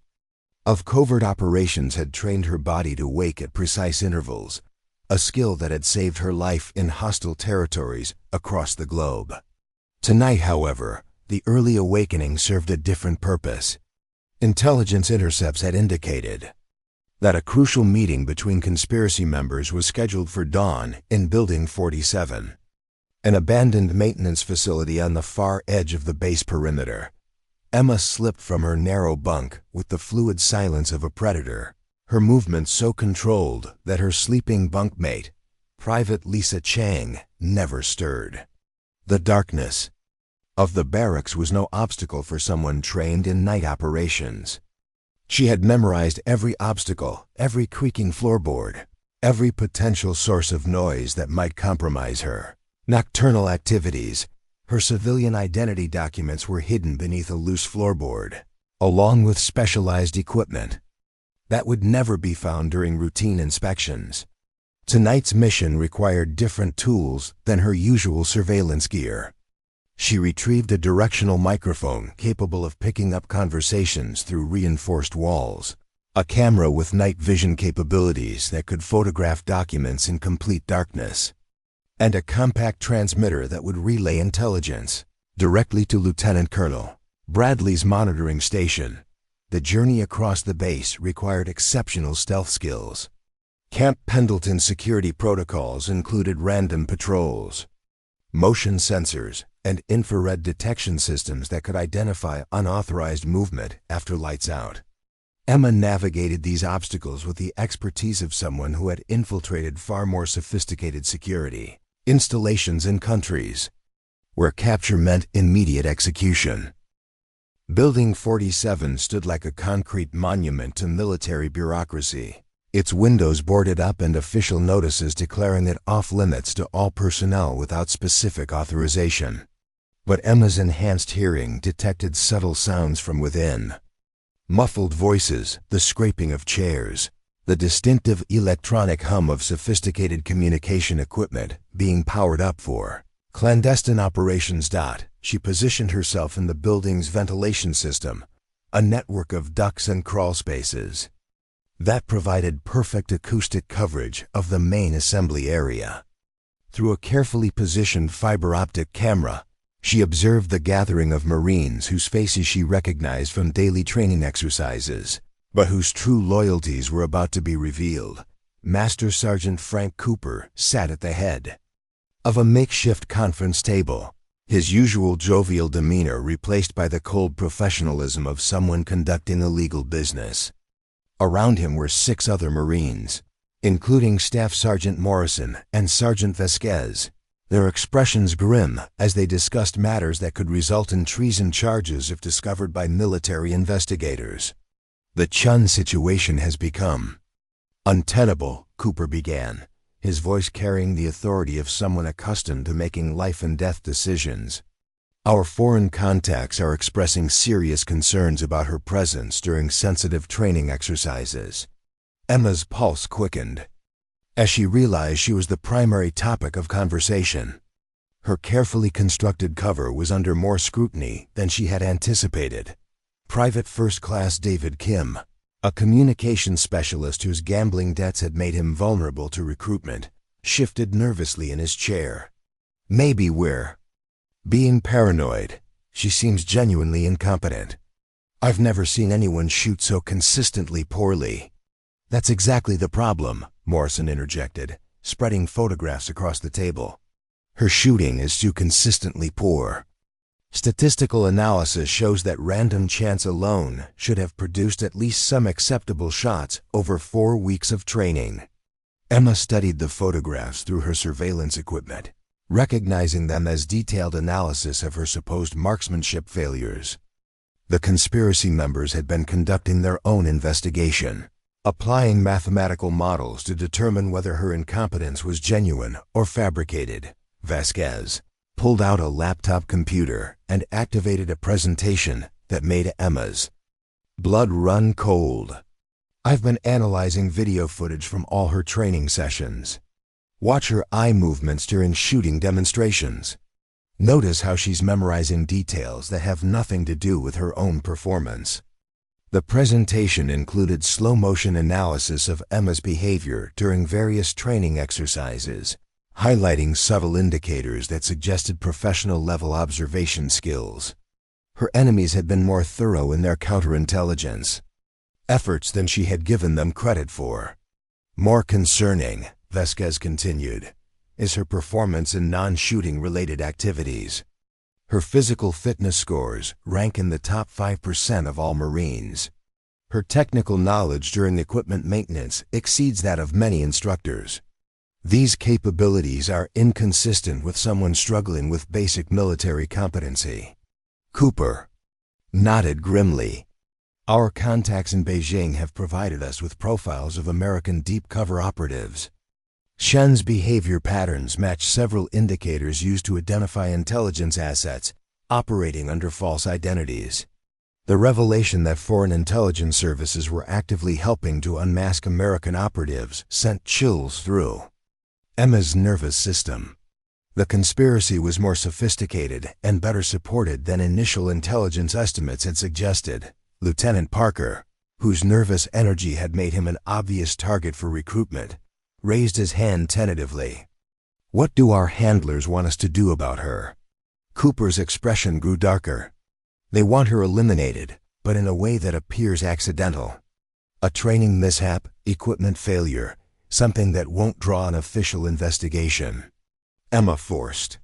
of covert operations had trained her body to wake at precise intervals, a skill that had saved her life in hostile territories across the globe. Tonight, however, the early awakening served a different purpose. Intelligence intercepts had indicated that a crucial meeting between conspiracy members was scheduled for dawn in Building 47, an abandoned maintenance facility on the far edge of the base perimeter. Emma slipped from her narrow bunk with the fluid silence of a predator, her movements so controlled that her sleeping bunkmate, Private Lisa Chang, never stirred. The darkness of the barracks was no obstacle for someone trained in night operations. She had memorized every obstacle, every creaking floorboard, every potential source of noise that might compromise her nocturnal activities. Her civilian identity documents were hidden beneath a loose floorboard, along with specialized equipment that would never be found during routine inspections. Tonight's mission required different tools than her usual surveillance gear. She retrieved a directional microphone capable of picking up conversations through reinforced walls, a camera with night vision capabilities that could photograph documents in complete darkness, and a compact transmitter that would relay intelligence directly to Lieutenant Colonel Bradley's monitoring station. The journey across the base required exceptional stealth skills. Camp Pendleton's security protocols included random patrols, motion sensors, and infrared detection systems that could identify unauthorized movement after lights out. Emma navigated these obstacles with the expertise of someone who had infiltrated far more sophisticated security installations in countries where capture meant immediate execution. Building 47 stood like a concrete monument to military bureaucracy, its windows boarded up and official notices declaring it off-limits to all personnel without specific authorization. But Emma's enhanced hearing detected subtle sounds from within. Muffled voices, the scraping of chairs, the distinctive electronic hum of sophisticated communication equipment being powered up for clandestine operations. She positioned herself in the building's ventilation system, a network of ducts and crawl spaces that provided perfect acoustic coverage of the main assembly area. Through a carefully positioned fiber optic camera, she observed the gathering of Marines whose faces she recognized from daily training exercises, but whose true loyalties were about to be revealed. Master Sergeant Frank Cooper sat at the head of a makeshift conference table, his usual jovial demeanor replaced by the cold professionalism of someone conducting illegal business. Around him were 6 other Marines, including Staff Sergeant Morrison and Sergeant Vasquez, their expressions grim as they discussed matters that could result in treason charges if discovered by military investigators. The Chun situation has become untenable, Cooper began, his voice carrying the authority of someone accustomed to making life-and-death decisions. Our foreign contacts are expressing serious concerns about her presence during sensitive training exercises. Emma's pulse quickened as she realized she was the primary topic of conversation. Her carefully constructed cover was under more scrutiny than she had anticipated. Private First Class David Kim, a communications specialist whose gambling debts had made him vulnerable to recruitment, shifted nervously in his chair. Maybe we're being paranoid. She seems genuinely incompetent. I've never seen anyone shoot so consistently poorly. That's exactly the problem, Morrison interjected, spreading photographs across the table. Her shooting is too consistently poor. Statistical analysis shows that random chance alone should have produced at least some acceptable shots over 4 weeks of training. Emma studied the photographs through her surveillance equipment, recognizing them as detailed analysis of her supposed marksmanship failures. The conspiracy members had been conducting their own investigation, applying mathematical models to determine whether her incompetence was genuine or fabricated. Vasquez pulled out a laptop computer and activated a presentation that made Emma's blood run cold. I've been analyzing video footage from all her training sessions. Watch her eye movements during shooting demonstrations. Notice how she's memorizing details that have nothing to do with her own performance. The presentation included slow-motion analysis of Emma's behavior during various training exercises, highlighting subtle indicators that suggested professional-level observation skills. Her enemies had been more thorough in their counterintelligence efforts than she had given them credit for. More concerning, Vasquez continued, is her performance in non-shooting related activities. Her physical fitness scores rank in the top 5% of all Marines. Her technical knowledge during equipment maintenance exceeds that of many instructors. These capabilities are inconsistent with someone struggling with basic military competency. Cooper nodded grimly. Our contacts in Beijing have provided us with profiles of American deep cover operatives. Shen's behavior patterns match several indicators used to identify intelligence assets operating under false identities. The revelation that foreign intelligence services were actively helping to unmask American operatives sent chills through Emma's nervous system. The conspiracy was more sophisticated and better supported than initial intelligence estimates had suggested. Lieutenant Parker, whose nervous energy had made him an obvious target for recruitment, raised his hand tentatively. What do our handlers want us to do about her? Cooper's expression grew darker. They want her eliminated, but in a way that appears accidental. A training mishap, equipment failure, something that won't draw an official investigation. Emma forced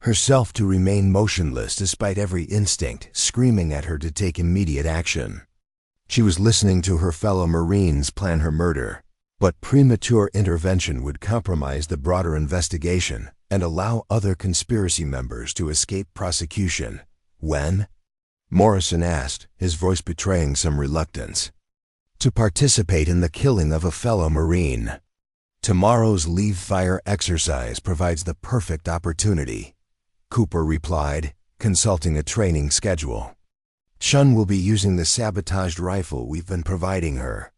herself to remain motionless despite every instinct screaming at her to take immediate action. She was listening to her fellow Marines plan her murder, but premature intervention would compromise the broader investigation and allow other conspiracy members to escape prosecution. When? Morrison asked, his voice betraying some reluctance. To participate in the killing of a fellow Marine. Tomorrow's leave fire exercise provides the perfect opportunity, Cooper replied, consulting a training schedule. Chun will be using the sabotaged rifle we've been providing her.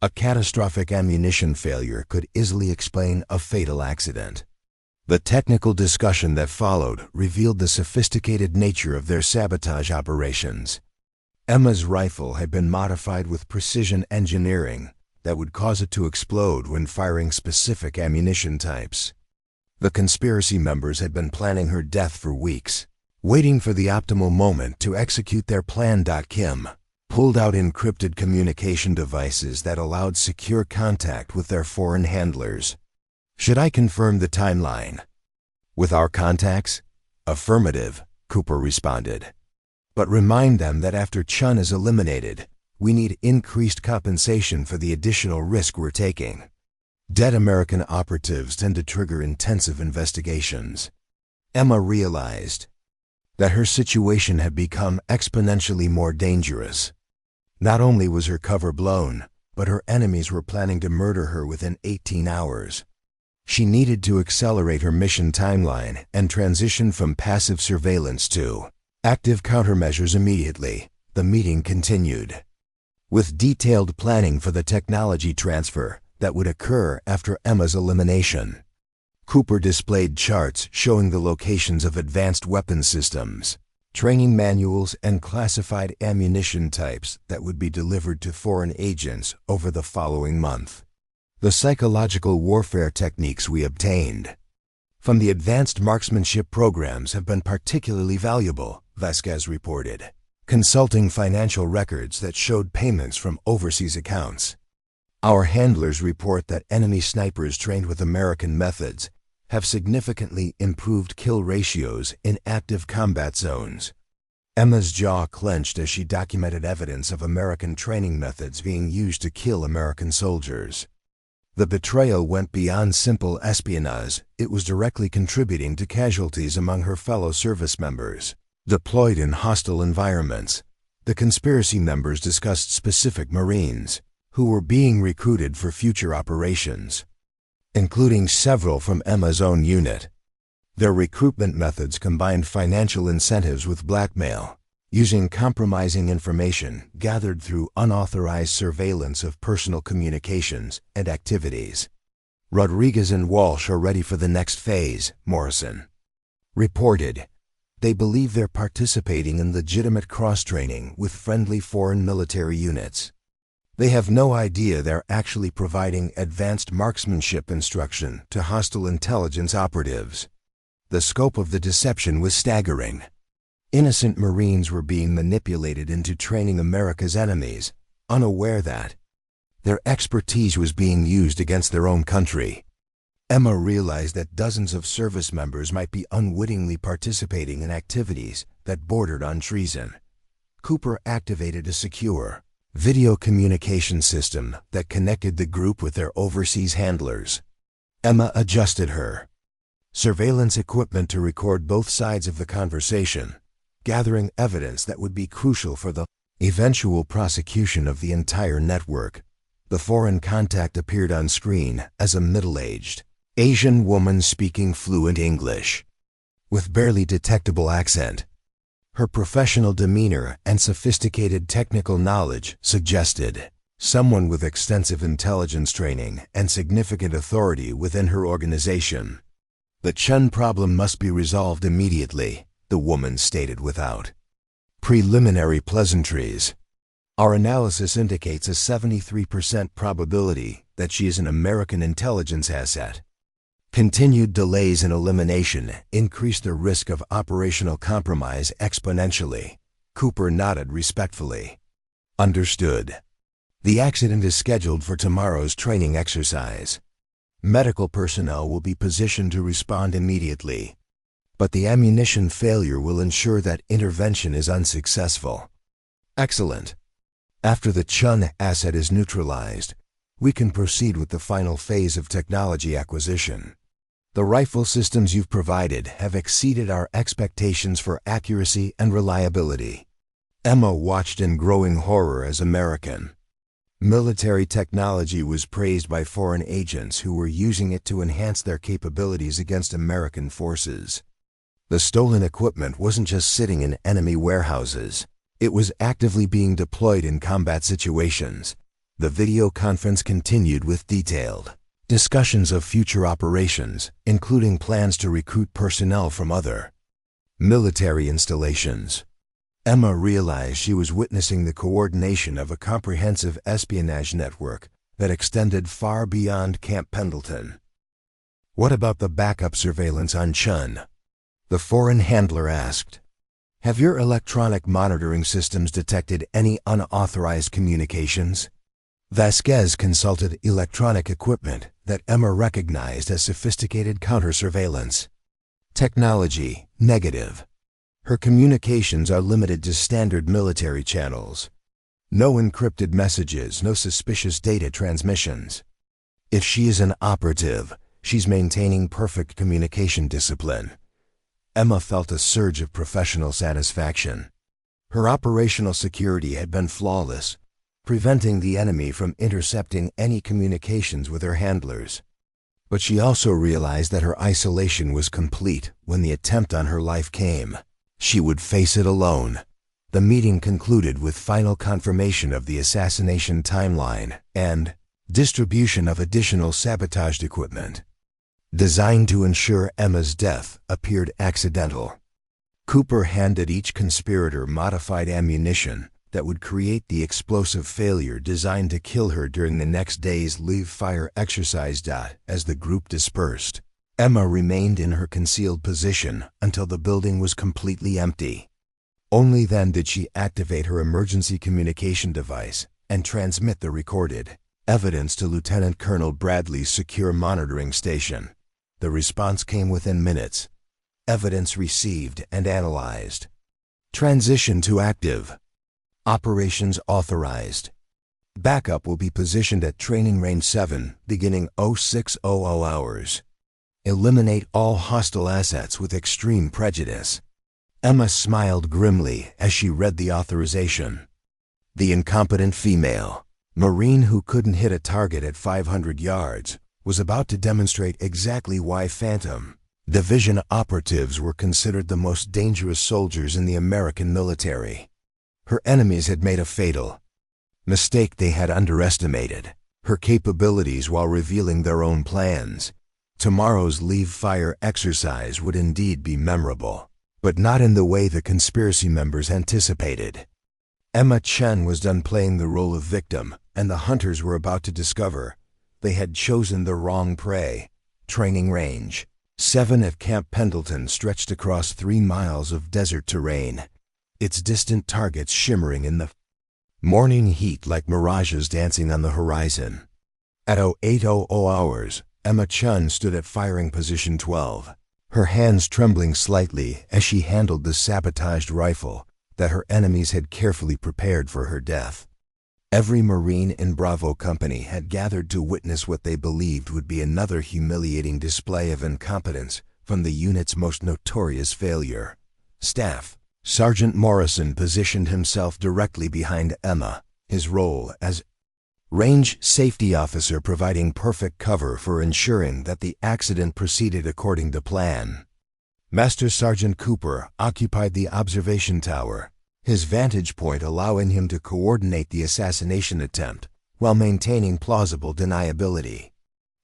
A catastrophic ammunition failure could easily explain a fatal accident. The technical discussion that followed revealed the sophisticated nature of their sabotage operations. Emma's rifle had been modified with precision engineering that would cause it to explode when firing specific ammunition types. The conspiracy members had been planning her death for weeks, waiting for the optimal moment to execute their plan. Kim pulled out encrypted communication devices that allowed secure contact with their foreign handlers. Should I confirm the timeline? With our contacts? Affirmative, Cooper responded. But remind them that after Chun is eliminated, we need increased compensation for the additional risk we're taking. Dead American operatives tend to trigger intensive investigations. Emma realized that her situation had become exponentially more dangerous. Not only was her cover blown, but her enemies were planning to murder her within 18 hours. She needed to accelerate her mission timeline and transition from passive surveillance to active countermeasures immediately. The meeting continued, with detailed planning for the technology transfer that would occur after Emma's elimination. Cooper displayed charts showing the locations of advanced weapon systems, training manuals, and classified ammunition types that would be delivered to foreign agents over the following month. The psychological warfare techniques we obtained from the advanced marksmanship programs have been particularly valuable, Vasquez reported, consulting financial records that showed payments from overseas accounts. Our handlers report that enemy snipers trained with American methods have significantly improved kill ratios in active combat zones. Emma's jaw clenched as she documented evidence of American training methods being used to kill American soldiers. The betrayal went beyond simple espionage. It was directly contributing to casualties among her fellow service members. Deployed in hostile environments, the conspiracy members discussed specific Marines who were being recruited for future operations, including several from Emma's own unit. Their recruitment methods combined financial incentives with blackmail, using compromising information gathered through unauthorized surveillance of personal communications and activities. Rodriguez and Walsh are ready for the next phase, Morrison reported. They believe they're participating in legitimate cross-training with friendly foreign military units. They have no idea they're actually providing advanced marksmanship instruction to hostile intelligence operatives. The scope of the deception was staggering. Innocent Marines were being manipulated into training America's enemies, unaware that their expertise was being used against their own country. Emma realized that dozens of service members might be unwittingly participating in activities that bordered on treason. Cooper activated a secure video communication system that connected the group with their overseas handlers. Emma adjusted her surveillance equipment to record both sides of the conversation, gathering evidence that would be crucial for the eventual prosecution of the entire network. The foreign contact appeared on screen as a middle-aged Asian woman speaking fluent English, with barely detectable accent. Her professional demeanor and sophisticated technical knowledge suggested someone with extensive intelligence training and significant authority within her organization. The Chun problem must be resolved immediately, the woman stated without preliminary pleasantries. Our analysis indicates a 73% probability that she is an American intelligence asset. Continued delays in elimination increase the risk of operational compromise exponentially. Cooper nodded respectfully. Understood. The accident is scheduled for tomorrow's training exercise. Medical personnel will be positioned to respond immediately, but the ammunition failure will ensure that intervention is unsuccessful. Excellent. After the Chun asset is neutralized, we can proceed with the final phase of technology acquisition. The rifle systems you've provided have exceeded our expectations for accuracy and reliability. Emma watched in growing horror as American military technology was praised by foreign agents who were using it to enhance their capabilities against American forces. The stolen equipment wasn't just sitting in enemy warehouses. It was actively being deployed in combat situations. The video conference continued with detailed discussions of future operations, including plans to recruit personnel from other military installations. Emma realized she was witnessing the coordination of a comprehensive espionage network that extended far beyond Camp Pendleton. "What about the backup surveillance on Chun?" the foreign handler asked. "Have your electronic monitoring systems detected any unauthorized communications?" Vasquez consulted electronic equipment that Emma recognized as sophisticated counter-surveillance technology. Negative. Her communications are limited to standard military channels. No encrypted messages, no suspicious data transmissions. If she is an operative, she's maintaining perfect communication discipline. Emma felt a surge of professional satisfaction. Her operational security had been flawless, preventing the enemy from intercepting any communications with her handlers. But she also realized that her isolation was complete when the attempt on her life came. She would face it alone. The meeting concluded with final confirmation of the assassination timeline and distribution of additional sabotaged equipment designed to ensure Emma's death appeared accidental. Cooper handed each conspirator modified ammunition that would create the explosive failure designed to kill her during the next day's live-fire exercise. As the group dispersed, Emma remained in her concealed position until the building was completely empty. Only then did she activate her emergency communication device and transmit the recorded evidence to Lieutenant Colonel Bradley's secure monitoring station. The response came within minutes. Evidence received and analyzed. Transition to active. Operations authorized. Backup will be positioned at Training Range 7 beginning 0600 hours. Eliminate all hostile assets with extreme prejudice. Emma smiled grimly as she read the authorization. The incompetent female Marine who couldn't hit a target at 500 yards was about to demonstrate exactly why Phantom Division operatives were considered the most dangerous soldiers in the American military. Her enemies had made a fatal mistake. They had underestimated her capabilities while revealing their own plans. Tomorrow's leave-fire exercise would indeed be memorable, but not in the way the conspiracy members anticipated. Emma Chen was done playing the role of victim, and the hunters were about to discover they had chosen the wrong prey. Training Range 7 at Camp Pendleton stretched across 3 miles of desert terrain, its distant targets shimmering in the morning heat like mirages dancing on the horizon. At 0800 hours, Emma Chun stood at firing position 12, her hands trembling slightly as she handled the sabotaged rifle that her enemies had carefully prepared for her death. Every Marine in Bravo Company had gathered to witness what they believed would be another humiliating display of incompetence from the unit's most notorious failure. Staff Sergeant Morrison positioned himself directly behind Emma, his role as range safety officer providing perfect cover for ensuring that the accident proceeded according to plan. Master Sergeant Cooper occupied the observation tower, his vantage point allowing him to coordinate the assassination attempt while maintaining plausible deniability.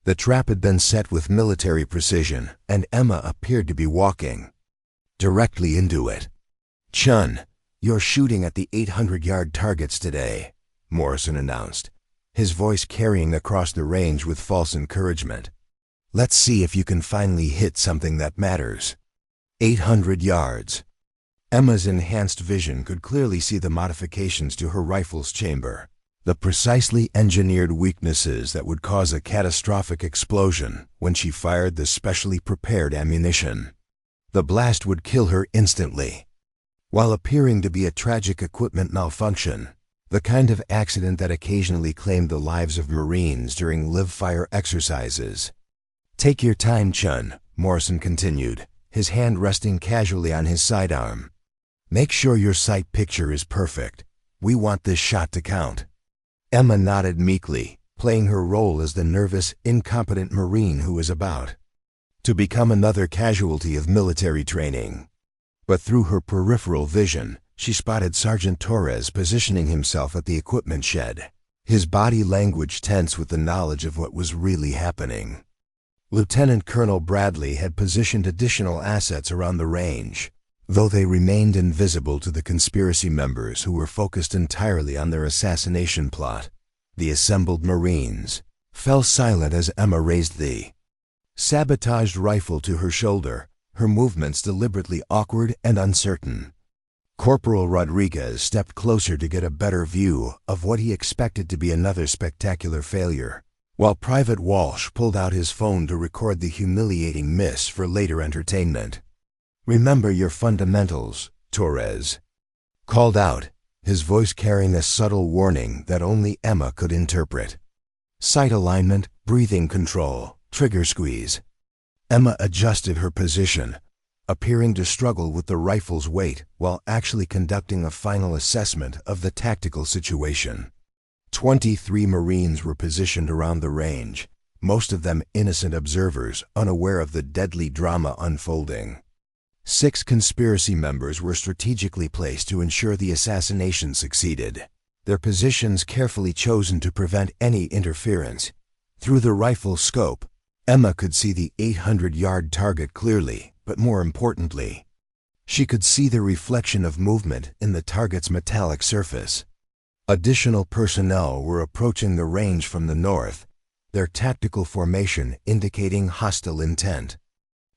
The trap had been set with military precision, and Emma appeared to be walking directly into it. "Chun, you're shooting at the 800-yard targets today," Morrison announced, his voice carrying across the range with false encouragement. "Let's see if you can finally hit something that matters." 800 yards. Emma's enhanced vision could clearly see the modifications to her rifle's chamber, the precisely engineered weaknesses that would cause a catastrophic explosion when she fired the specially prepared ammunition. The blast would kill her instantly. While appearing to be a tragic equipment malfunction, the kind of accident that occasionally claimed the lives of Marines during live-fire exercises. "Take your time, Chun," Morrison continued, his hand resting casually on his sidearm. "Make sure your sight picture is perfect. We want this shot to count." Emma nodded meekly, playing her role as the nervous, incompetent Marine who was about to become another casualty of military training. But through her peripheral vision, she spotted Sergeant Torres positioning himself at the equipment shed, his body language tense with the knowledge of what was really happening. Lieutenant Colonel Bradley had positioned additional assets around the range, though they remained invisible to the conspiracy members who were focused entirely on their assassination plot. The assembled Marines fell silent as Emma raised the sabotaged rifle to her shoulder, her movements deliberately awkward and uncertain. Corporal Rodriguez stepped closer to get a better view of what he expected to be another spectacular failure, while Private Walsh pulled out his phone to record the humiliating miss for later entertainment. "Remember your fundamentals," Torres called out, his voice carrying a subtle warning that only Emma could interpret. "Sight alignment, breathing control, trigger squeeze." Emma adjusted her position, appearing to struggle with the rifle's weight while actually conducting a final assessment of the tactical situation. 23 Marines were positioned around the range, most of them innocent observers unaware of the deadly drama unfolding. 6 conspiracy members were strategically placed to ensure the assassination succeeded, their positions carefully chosen to prevent any interference. Through the rifle's scope, Emma could see the 800-yard target clearly, but more importantly, she could see the reflection of movement in the target's metallic surface. Additional personnel were approaching the range from the north, their tactical formation indicating hostile intent.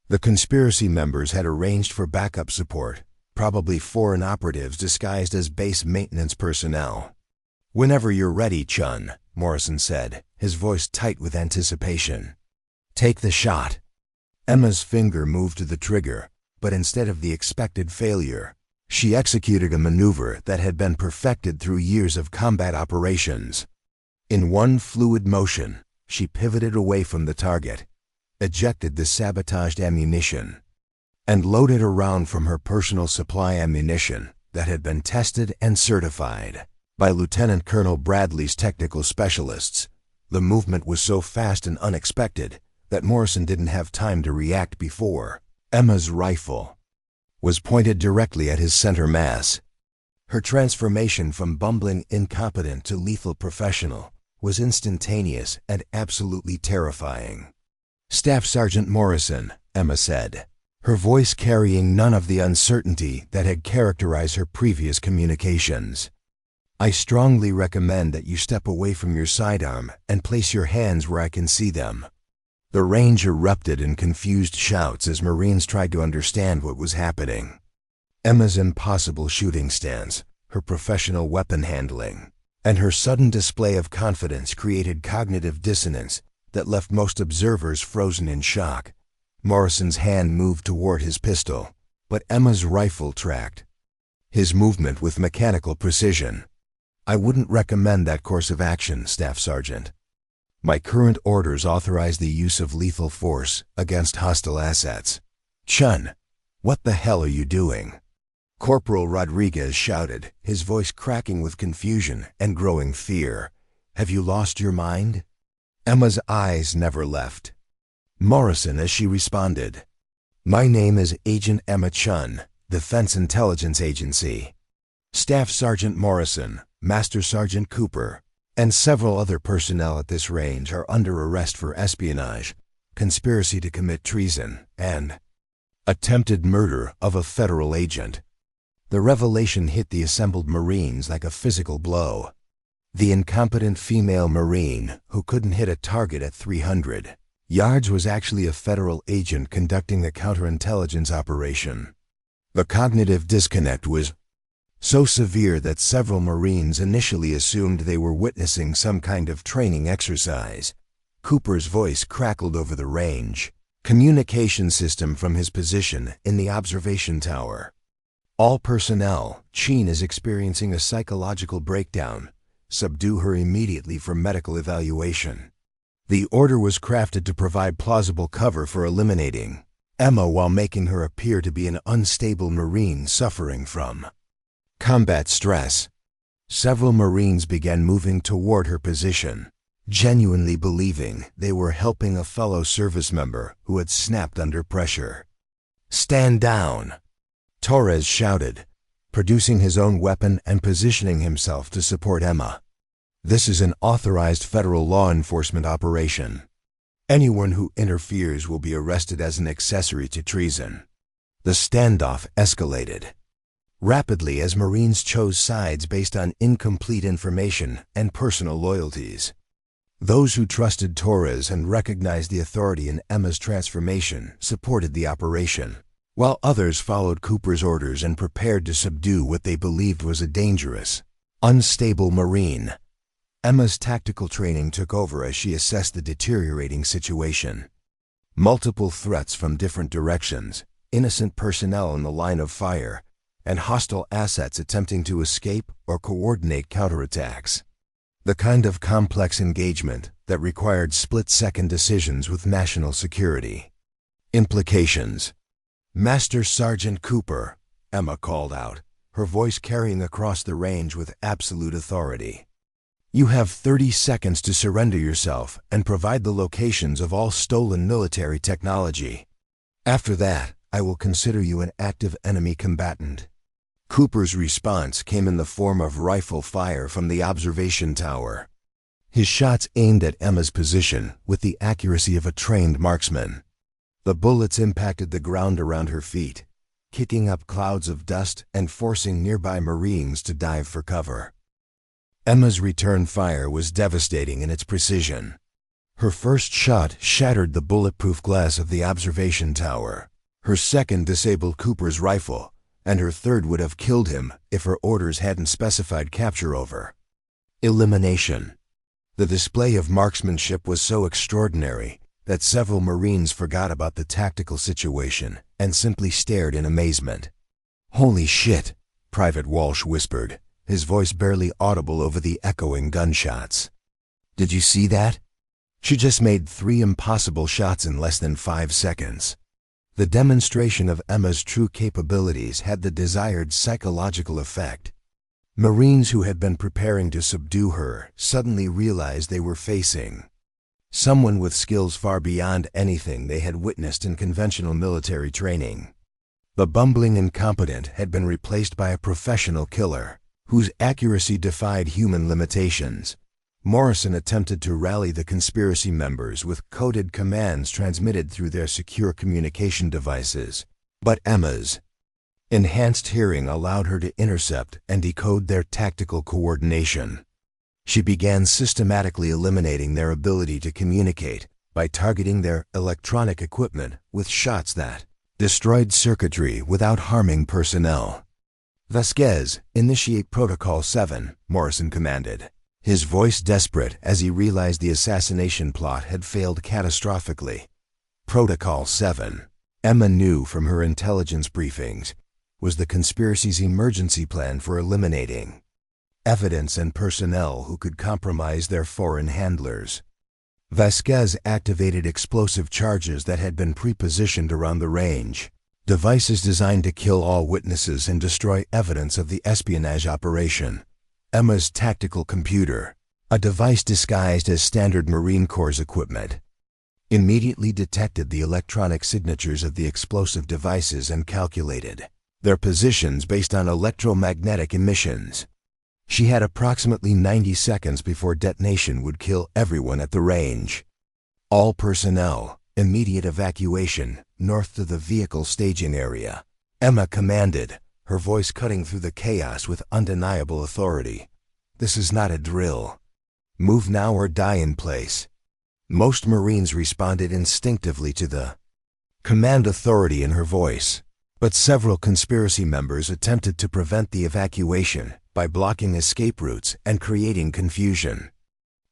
The conspiracy members had arranged for backup support, probably foreign operatives disguised as base maintenance personnel. "Whenever you're ready, Chun," Morrison said, his voice tight with anticipation. "Take the shot." Emma's finger moved to the trigger, but instead of the expected failure, she executed a maneuver that had been perfected through years of combat operations. In one fluid motion, she pivoted away from the target, ejected the sabotaged ammunition, and loaded a round from her personal supply ammunition that had been tested and certified by Lieutenant Colonel Bradley's technical specialists. The movement was so fast and unexpected that Morrison didn't have time to react before Emma's rifle was pointed directly at his center mass. Her transformation from bumbling incompetent to lethal professional was instantaneous and absolutely terrifying. "Staff Sergeant Morrison," Emma said, her voice carrying none of the uncertainty that had characterized her previous communications. "I strongly recommend that you step away from your sidearm and place your hands where I can see them." The range erupted in confused shouts as Marines tried to understand what was happening. Emma's impossible shooting stance, her professional weapon handling, and her sudden display of confidence created cognitive dissonance that left most observers frozen in shock. Morrison's hand moved toward his pistol, but Emma's rifle tracked his movement with mechanical precision. "I wouldn't recommend that course of action, Staff Sergeant. My current orders authorize the use of lethal force against hostile assets." "Chun, what the hell are you doing?" Corporal Rodriguez shouted, his voice cracking with confusion and growing fear. "Have you lost your mind?" Emma's eyes never left Morrison as she responded. "My name is Agent Emma Chun, Defense Intelligence Agency. Staff Sergeant Morrison, Master Sergeant Cooper, and several other personnel at this range are under arrest for espionage, conspiracy to commit treason, and attempted murder of a federal agent." The revelation hit the assembled Marines like a physical blow. The incompetent female Marine, who couldn't hit a target at 300 yards, was actually a federal agent conducting a counterintelligence operation. The cognitive disconnect was so severe that several Marines initially assumed they were witnessing some kind of training exercise. Cooper's voice crackled over the range communication system from his position in the observation tower. "All personnel, Cheen is experiencing a psychological breakdown. Subdue her immediately for medical evaluation." The order was crafted to provide plausible cover for eliminating Emma while making her appear to be an unstable Marine suffering from combat stress. Several Marines began moving toward her position, genuinely believing they were helping a fellow service member who had snapped under pressure. "Stand down," Torres shouted, producing his own weapon and positioning himself to support Emma. This is an authorized federal law enforcement operation. Anyone who interferes will be arrested as an accessory to treason. The standoff escalated rapidly as Marines chose sides based on incomplete information and personal loyalties. Those who trusted Torres and recognized the authority in Emma's transformation supported the operation, while others followed Cooper's orders and prepared to subdue what they believed was a dangerous, unstable Marine. Emma's tactical training took over as she assessed the deteriorating situation. Multiple threats from different directions, innocent personnel in the line of fire, and hostile assets attempting to escape or coordinate counterattacks. The kind of complex engagement that required split-second decisions with national security. Implications. "Master Sergeant Cooper," Emma called out, her voice carrying across the range with absolute authority. "You have 30 seconds to surrender yourself and provide the locations of all stolen military technology. After that, I will consider you an active enemy combatant." Cooper's response came in the form of rifle fire from the observation tower. His shots aimed at Emma's position with the accuracy of a trained marksman. The bullets impacted the ground around her feet, kicking up clouds of dust and forcing nearby Marines to dive for cover. Emma's return fire was devastating in its precision. Her first shot shattered the bulletproof glass of the observation tower. Her second disabled Cooper's rifle, and her third would have killed him if her orders hadn't specified capture over. Elimination. The display of marksmanship was so extraordinary that several Marines forgot about the tactical situation and simply stared in amazement. "Holy shit," Private Walsh whispered, his voice barely audible over the echoing gunshots. "Did you see that? She just made 3 impossible shots in less than 5 seconds. The demonstration of Emma's true capabilities had the desired psychological effect. Marines who had been preparing to subdue her suddenly realized they were facing someone with skills far beyond anything they had witnessed in conventional military training. The bumbling incompetent had been replaced by a professional killer, whose accuracy defied human limitations. Morrison attempted to rally the conspiracy members with coded commands transmitted through their secure communication devices, but Emma's enhanced hearing allowed her to intercept and decode their tactical coordination. She began systematically eliminating their ability to communicate by targeting their electronic equipment with shots that destroyed circuitry without harming personnel. "Vasquez, initiate Protocol 7, Morrison commanded, his voice desperate as he realized the assassination plot had failed catastrophically. Protocol 7, Emma knew from her intelligence briefings, was the conspiracy's emergency plan for eliminating evidence and personnel who could compromise their foreign handlers. Vasquez activated explosive charges that had been pre-positioned around the range, devices designed to kill all witnesses and destroy evidence of the espionage operation. Emma's tactical computer, a device disguised as standard Marine Corps equipment, immediately detected the electronic signatures of the explosive devices and calculated their positions based on electromagnetic emissions. She had approximately 90 seconds before detonation would kill everyone at the range. "All personnel, immediate evacuation, north to the vehicle staging area," Emma commanded, her voice cutting through the chaos with undeniable authority. "This is not a drill. Move now or die in place." Most Marines responded instinctively to the command authority in her voice, but several conspiracy members attempted to prevent the evacuation by blocking escape routes and creating confusion.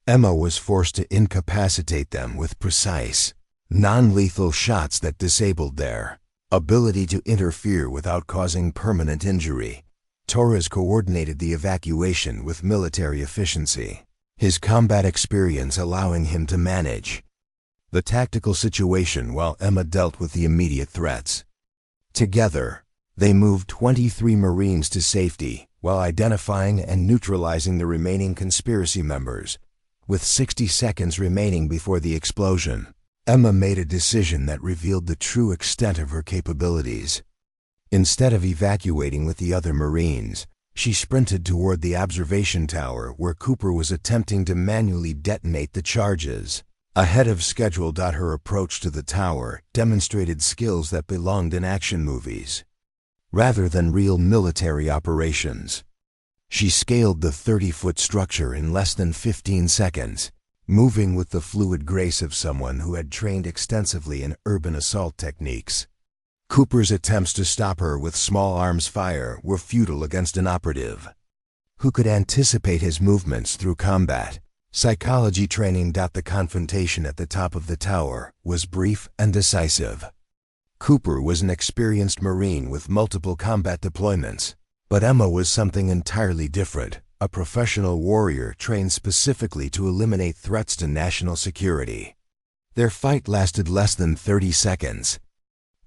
Emma was forced to incapacitate them with precise, non-lethal shots that disabled their ability to interfere without causing permanent injury. Torres coordinated the evacuation with military efficiency, his combat experience allowing him to manage the tactical situation while Emma dealt with the immediate threats. Together, they moved 23 Marines to safety while identifying and neutralizing the remaining conspiracy members. With 60 seconds remaining before the explosion, Emma made a decision that revealed the true extent of her capabilities. Instead of evacuating with the other Marines, she sprinted toward the observation tower where Cooper was attempting to manually detonate the charges. Ahead of schedule, her approach to the tower demonstrated skills that belonged in action movies, rather than real military operations. She scaled the 30-foot structure in less than 15 seconds, moving with the fluid grace of someone who had trained extensively in urban assault techniques. Cooper's attempts to stop her with small arms fire were futile against an operative who could anticipate his movements through combat. Psychology training. The confrontation at the top of the tower was brief and decisive. Cooper was an experienced Marine with multiple combat deployments, but Emma was something entirely different, a professional warrior trained specifically to eliminate threats to national security. Their fight lasted less than 30 seconds.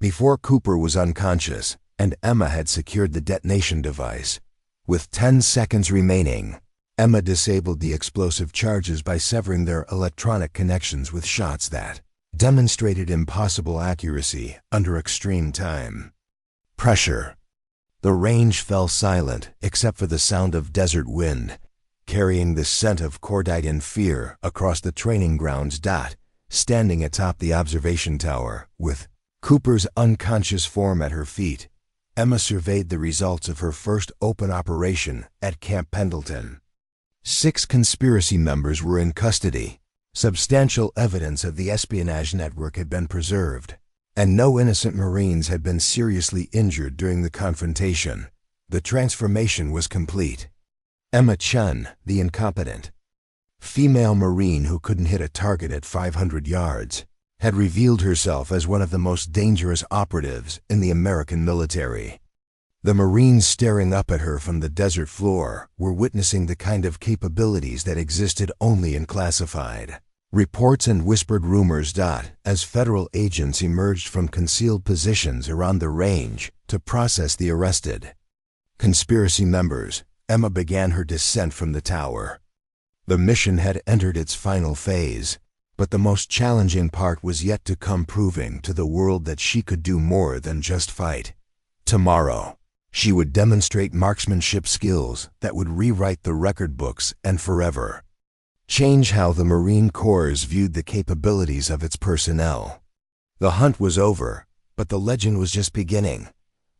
Before Cooper was unconscious, and Emma had secured the detonation device. With 10 seconds remaining, Emma disabled the explosive charges by severing their electronic connections with shots that demonstrated impossible accuracy under extreme time pressure. The range fell silent except for the sound of desert wind, carrying the scent of cordite and fear across the training grounds. Standing atop the observation tower, with Cooper's unconscious form at her feet, Emma surveyed the results of her first open operation at Camp Pendleton. 6 conspiracy members were in custody. Substantial evidence of the espionage network had been preserved, and no innocent Marines had been seriously injured during the confrontation. The transformation was complete. Emma Chun, the incompetent female Marine who couldn't hit a target at 500 yards, had revealed herself as one of the most dangerous operatives in the American military. The Marines staring up at her from the desert floor were witnessing the kind of capabilities that existed only in classified reports and whispered rumors. As federal agents emerged from concealed positions around the range to process the arrested conspiracy members, Emma began her descent from the tower. The mission had entered its final phase, but the most challenging part was yet to come, proving to the world that she could do more than just fight. Tomorrow, she would demonstrate marksmanship skills that would rewrite the record books and forever change how the Marine Corps viewed the capabilities of its personnel. The hunt was over, but the legend was just beginning.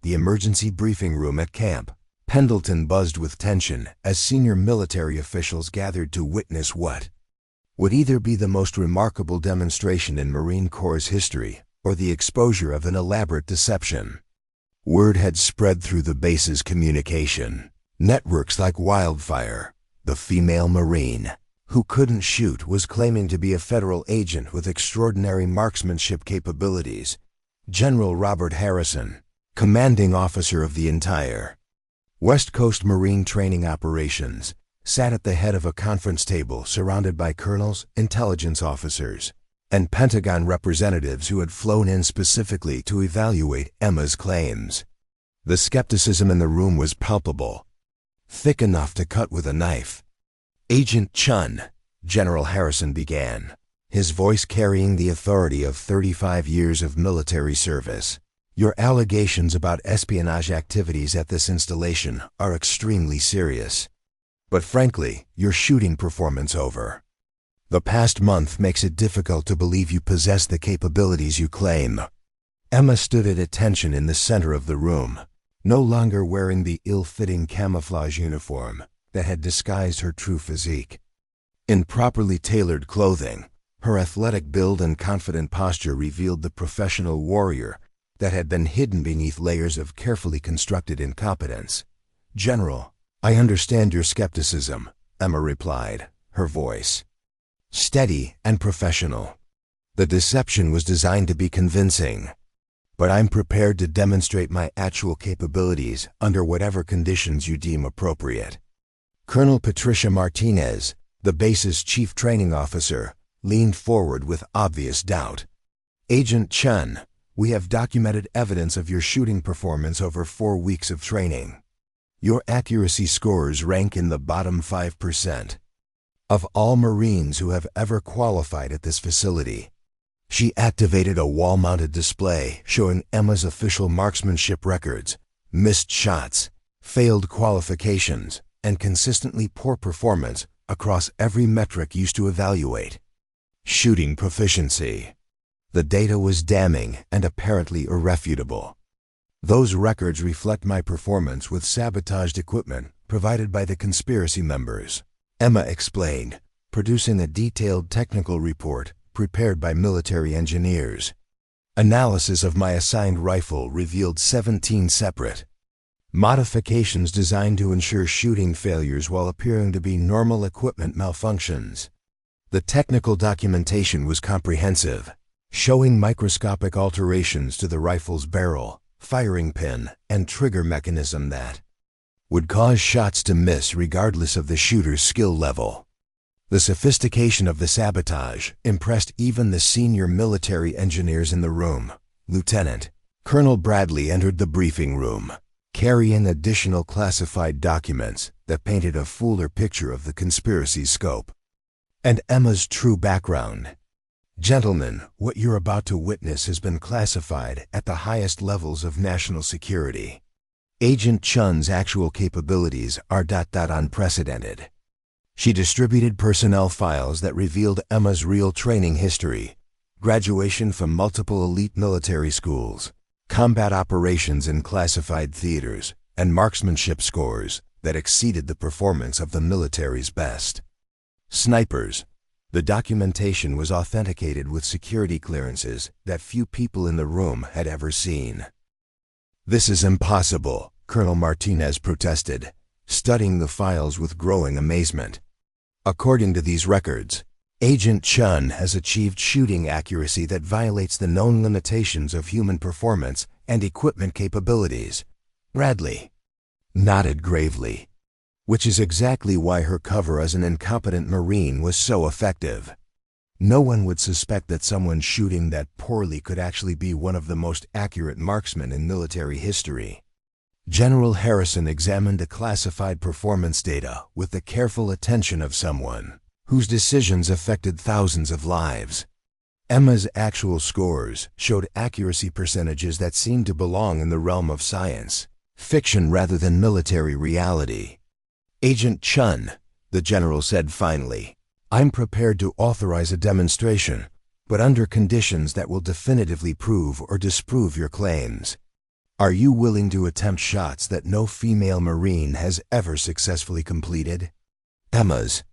The emergency briefing room at Camp Pendleton buzzed with tension as senior military officials gathered to witness what would either be the most remarkable demonstration in Marine Corps history or the exposure of an elaborate deception. Word had spread through the base's communication networks like wildfire. The female Marine who couldn't shoot was claiming to be a federal agent with extraordinary marksmanship capabilities. General Robert Harrison, commanding officer of the entire West Coast Marine Training Operations, sat at the head of a conference table surrounded by colonels, intelligence officers, and Pentagon representatives who had flown in specifically to evaluate Emma's claims. The skepticism in the room was palpable, thick enough to cut with a knife. "Agent Chun," General Harrison began, his voice carrying the authority of 35 years of military service. "Your allegations about espionage activities at this installation are extremely serious. But frankly, your shooting performance over the past month makes it difficult to believe you possess the capabilities you claim." Emma stood at attention in the center of the room, no longer wearing the ill-fitting camouflage uniform that had disguised her true physique. In properly tailored clothing, her athletic build and confident posture revealed the professional warrior that had been hidden beneath layers of carefully constructed incompetence. "General, I understand your skepticism," Emma replied, her voice steady and professional. "The deception was designed to be convincing, but I'm prepared to demonstrate my actual capabilities under whatever conditions you deem appropriate." Colonel Patricia Martinez, the base's chief training officer, leaned forward with obvious doubt. "Agent Chun, we have documented evidence of your shooting performance over 4 weeks of training. Your accuracy scores rank in the bottom 5% of all Marines who have ever qualified at this facility. She activated a wall-mounted display showing Emma's official marksmanship records, missed shots, failed qualifications, and consistently poor performance across every metric used to evaluate shooting proficiency. The data was damning and apparently irrefutable. Those records reflect my performance with sabotaged equipment provided by the conspiracy members, Emma explained, producing a detailed technical report prepared by military engineers. Analysis of my assigned rifle revealed 17 separate modifications designed to ensure shooting failures while appearing to be normal equipment malfunctions. The technical documentation was comprehensive, showing microscopic alterations to the rifle's barrel, firing pin, and trigger mechanism that would cause shots to miss regardless of the shooter's skill level. The sophistication of the sabotage impressed even the senior military engineers in the room. Lieutenant Colonel Bradley entered the briefing room, carrying additional classified documents that painted a fuller picture of the conspiracy's scope and Emma's true background. Gentlemen, what you're about to witness has been classified at the highest levels of national security. Agent Chun's actual capabilities are unprecedented. She distributed personnel files that revealed Emma's real training history, graduation from multiple elite military schools, combat operations in classified theaters, and marksmanship scores that exceeded the performance of the military's best snipers. The documentation was authenticated with security clearances that few people in the room had ever seen. "This is impossible," Colonel Martinez protested, studying the files with growing amazement. "According to these records, Agent Chun has achieved shooting accuracy that violates the known limitations of human performance and equipment capabilities." Bradley nodded gravely, which is exactly why her cover as an incompetent Marine was so effective. No one would suspect that someone shooting that poorly could actually be one of the most accurate marksmen in military history. General Harrison examined the classified performance data with the careful attention of someone whose decisions affected thousands of lives. Emma's actual scores showed accuracy percentages that seemed to belong in the realm of science fiction rather than military reality. "Agent Chun," the general said finally, "I'm prepared to authorize a demonstration, but under conditions that will definitively prove or disprove your claims. Are you willing to attempt shots that no female Marine has ever successfully completed?" Emma's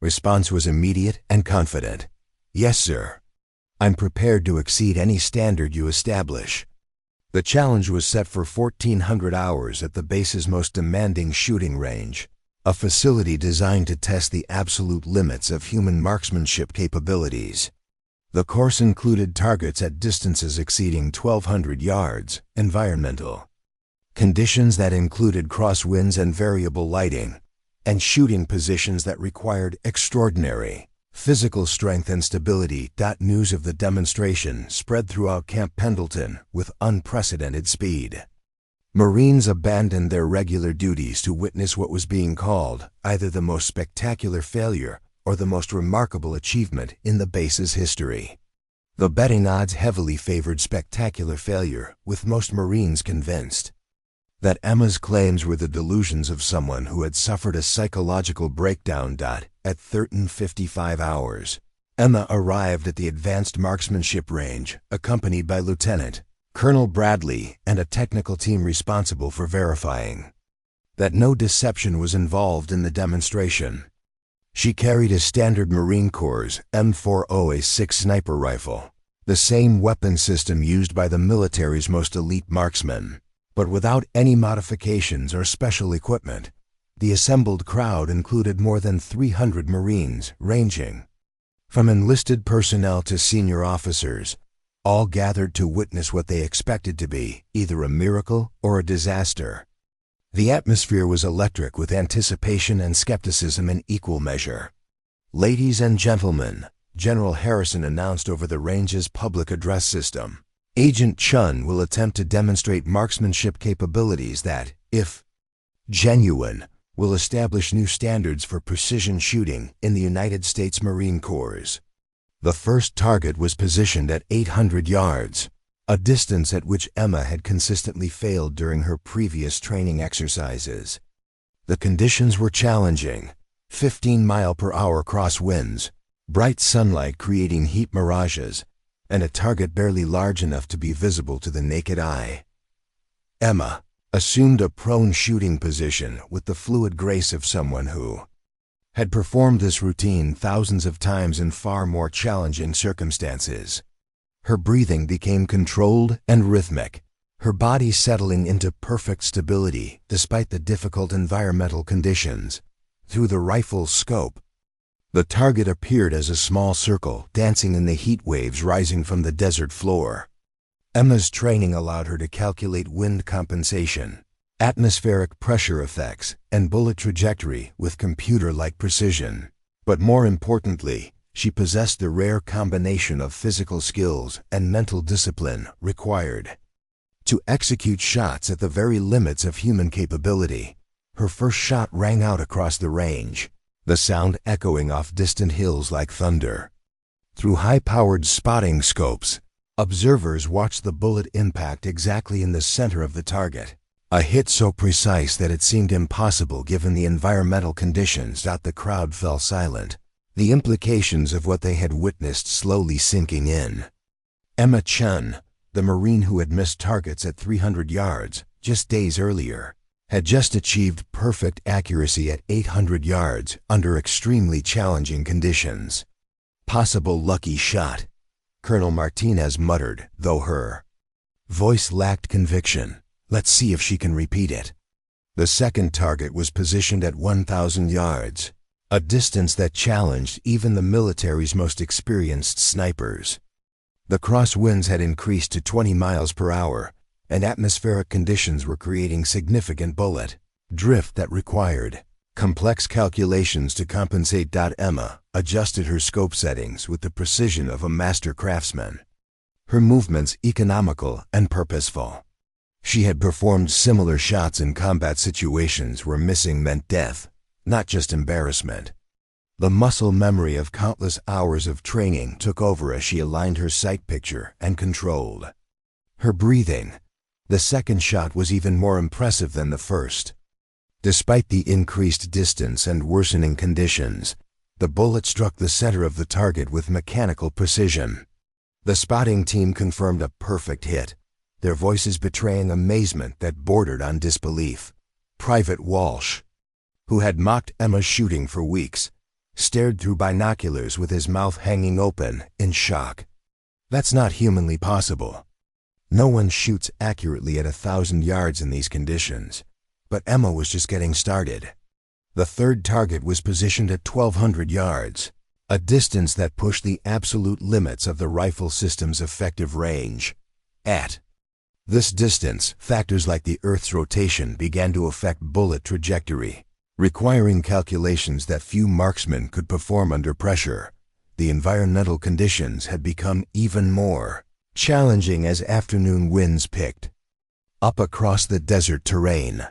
response was immediate and confident. "Yes, sir. I'm prepared to exceed any standard you establish." The challenge was set for 1,400 hours at the base's most demanding shooting range, a facility designed to test the absolute limits of human marksmanship capabilities. The course included targets at distances exceeding 1,200 yards, environmental conditions that included crosswinds and variable lighting, and shooting positions that required extraordinary physical strength and stability. News of the demonstration spread throughout Camp Pendleton with unprecedented speed. Marines abandoned their regular duties to witness what was being called either the most spectacular failure or the most remarkable achievement in the base's history. The betting odds heavily favored spectacular failure, with most Marines convinced that Emma's claims were the delusions of someone who had suffered a psychological breakdown. At 13:55 hours, Emma arrived at the advanced marksmanship range, accompanied by Lieutenant Colonel Bradley and a technical team responsible for verifying that no deception was involved in the demonstration. She carried a standard Marine Corps M40A6 sniper rifle, the same weapon system used by the military's most elite marksmen, but without any modifications or special equipment. The assembled crowd included more than 300 Marines, ranging from enlisted personnel to senior officers, all gathered to witness what they expected to be either a miracle or a disaster. The atmosphere was electric with anticipation and skepticism in equal measure. "Ladies and gentlemen," General Harrison announced over the range's public address system, "Agent Chun will attempt to demonstrate marksmanship capabilities that, if genuine, will establish new standards for precision shooting in the United States Marine Corps." The first target was positioned at 800 yards, a distance at which Emma had consistently failed during her previous training exercises. The conditions were challenging: 15-mile-per-hour crosswinds, bright sunlight creating heat mirages, and a target barely large enough to be visible to the naked eye. Emma assumed a prone shooting position with the fluid grace of someone who had performed this routine thousands of times in far more challenging circumstances. Her breathing became controlled and rhythmic, her body settling into perfect stability despite the difficult environmental conditions. Through the rifle's scope, the target appeared as a small circle dancing in the heat waves rising from the desert floor. Emma's training allowed her to calculate wind compensation, atmospheric pressure effects, and bullet trajectory with computer-like precision. But more importantly, she possessed the rare combination of physical skills and mental discipline required to execute shots at the very limits of human capability. Her first shot rang out across the range, the sound echoing off distant hills like thunder. Through high-powered spotting scopes, observers watched the bullet impact exactly in the center of the target, a hit so precise that it seemed impossible given the environmental conditions. The crowd fell silent, the implications of what they had witnessed slowly sinking in. Emma Chun, the Marine who had missed targets at 300 yards just days earlier, had just achieved perfect accuracy at 800 yards under extremely challenging conditions. "Possible lucky shot," Colonel Martinez muttered, though her voice lacked conviction. "Let's see if she can repeat it." The second target was positioned at 1,000 yards, a distance that challenged even the military's most experienced snipers. The crosswinds had increased to 20 miles per hour, and atmospheric conditions were creating significant bullet drift that required complex calculations to compensate. Emma adjusted her scope settings with the precision of a master craftsman, her movements economical and purposeful. She had performed similar shots in combat situations where missing meant death, not just embarrassment. The muscle memory of countless hours of training took over as she aligned her sight picture and controlled her breathing. The second shot was even more impressive than the first. Despite the increased distance and worsening conditions, the bullet struck the center of the target with mechanical precision. The spotting team confirmed a perfect hit, their voices betraying amazement that bordered on disbelief. Private Walsh, who had mocked Emma's shooting for weeks, stared through binoculars with his mouth hanging open in shock. "That's not humanly possible. No one shoots accurately at 1,000 yards in these conditions." But Emma was just getting started. The third target was positioned at 1,200 yards, a distance that pushed the absolute limits of the rifle system's effective range. At this distance, factors like the Earth's rotation began to affect bullet trajectory, requiring calculations that few marksmen could perform under pressure. The environmental conditions had become even more challenging as afternoon winds picked up across the desert terrain.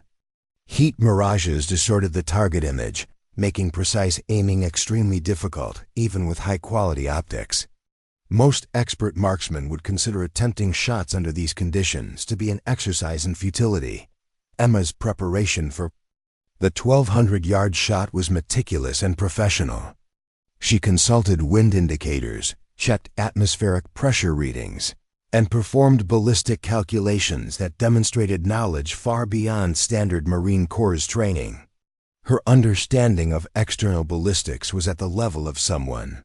Heat mirages distorted the target image, making precise aiming extremely difficult, even with high-quality optics. Most expert marksmen would consider attempting shots under these conditions to be an exercise in futility. Emma's preparation for the 1,200-yard shot was meticulous and professional. She consulted wind indicators, checked atmospheric pressure readings, and performed ballistic calculations that demonstrated knowledge far beyond standard Marine Corps training. Her understanding of external ballistics was at the level of someone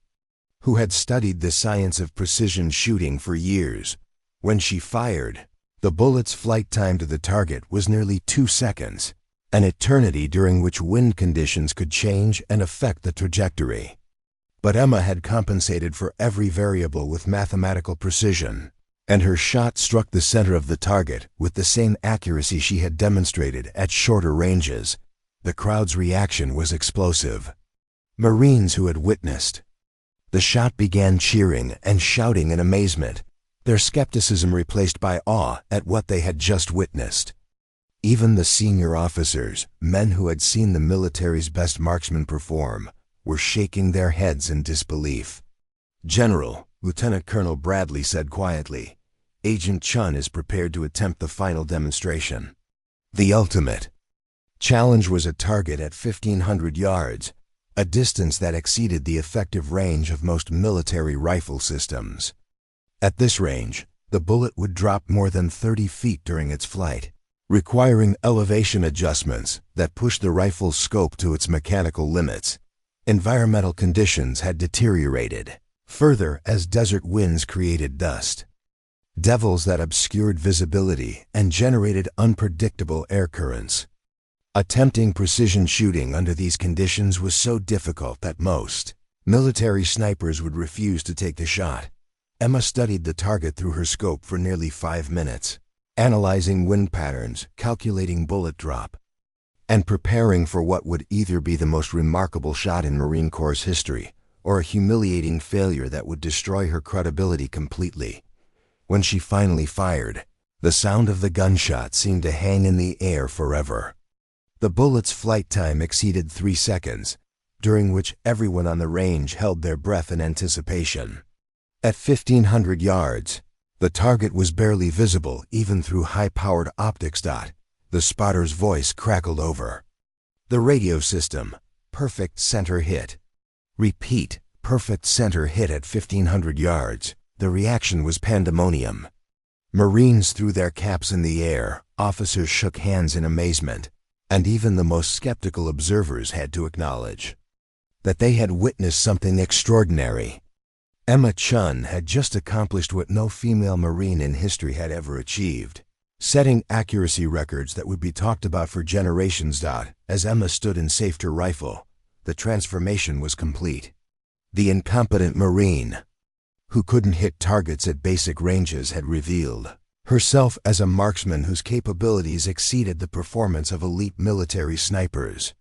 who had studied the science of precision shooting for years. When she fired, the bullet's flight time to the target was nearly 2 seconds, an eternity during which wind conditions could change and affect the trajectory. But Emma had compensated for every variable with mathematical precision, and her shot struck the center of the target with the same accuracy she had demonstrated at shorter ranges. The crowd's reaction was explosive. Marines who had witnessed the shot began cheering and shouting in amazement, their skepticism replaced by awe at what they had just witnessed. Even the senior officers, men who had seen the military's best marksmen perform, were shaking their heads in disbelief. "General," Lieutenant Colonel Bradley said quietly, "Agent Chun is prepared to attempt the final demonstration. The ultimate challenge was a target at 1,500 yards, a distance that exceeded the effective range of most military rifle systems. At this range, the bullet would drop more than 30 feet during its flight, requiring elevation adjustments that pushed the rifle's scope to its mechanical limits. Environmental conditions had deteriorated further as desert winds created dust devils that obscured visibility and generated unpredictable air currents. Attempting precision shooting under these conditions was so difficult that most military snipers would refuse to take the shot. Emma studied the target through her scope for nearly 5 minutes, analyzing wind patterns, calculating bullet drop, and preparing for what would either be the most remarkable shot in Marine Corps history or a humiliating failure that would destroy her credibility completely. When she finally fired, the sound of the gunshot seemed to hang in the air forever. The bullet's flight time exceeded 3 seconds, during which everyone on the range held their breath in anticipation. At 1,500 yards, the target was barely visible even through high-powered optics. The spotter's voice crackled over the radio system. "Perfect center hit." Repeat, "Perfect center hit at 1,500 yards." The reaction was pandemonium. Marines threw their caps in the air, officers shook hands in amazement, and even the most skeptical observers had to acknowledge that they had witnessed something extraordinary. Emma Chun had just accomplished what no female Marine in history had ever achieved, setting accuracy records that would be talked about for generations. As Emma stood and safed her rifle, the transformation was complete. The incompetent Marine, who couldn't hit targets at basic ranges, had revealed herself as a marksman whose capabilities exceeded the performance of elite military snipers.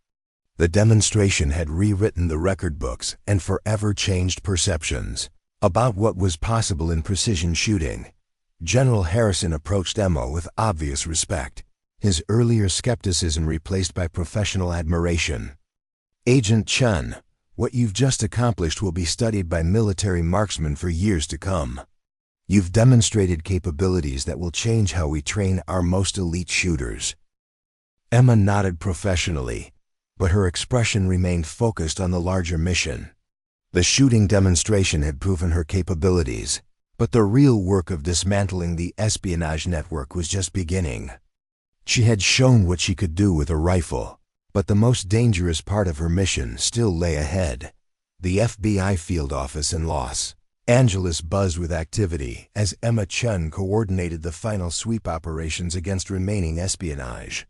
The demonstration had rewritten the record books and forever changed perceptions about what was possible in precision shooting. General Harrison approached Emma with obvious respect, his earlier skepticism replaced by professional admiration. "Agent Chun, what you've just accomplished will be studied by military marksmen for years to come. You've demonstrated capabilities that will change how we train our most elite shooters." Emma nodded professionally, but her expression remained focused on the larger mission. The shooting demonstration had proven her capabilities, but the real work of dismantling the espionage network was just beginning. She had shown what she could do with a rifle, but the most dangerous part of her mission still lay ahead. The FBI field office in Los Angeles buzzed with activity as Emma Chun coordinated the final sweep operations against remaining espionage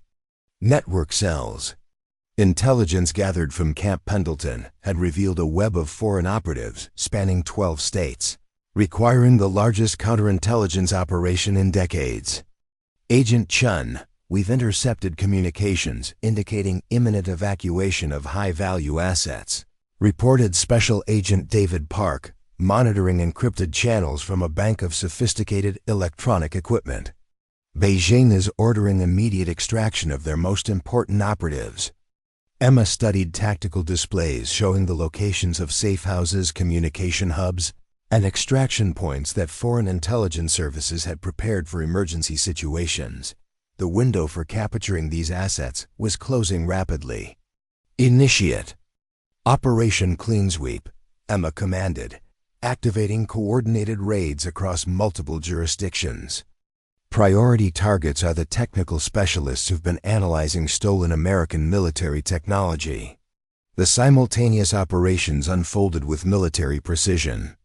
network cells. Intelligence gathered from Camp Pendleton had revealed a web of foreign operatives spanning 12 states, requiring the largest counterintelligence operation in decades. "Agent Chun, we've intercepted communications indicating imminent evacuation of high-value assets," reported Special Agent David Park, monitoring encrypted channels from a bank of sophisticated electronic equipment. "Beijing is ordering immediate extraction of their most important operatives." Emma studied tactical displays showing the locations of safe houses, communication hubs, and extraction points that foreign intelligence services had prepared for emergency situations. The window for capturing these assets was closing rapidly. "Initiate Operation Clean Sweep," Emma commanded, activating coordinated raids across multiple jurisdictions. Priority targets are the technical specialists who've been analyzing stolen American military technology. The simultaneous operations unfolded with military precision.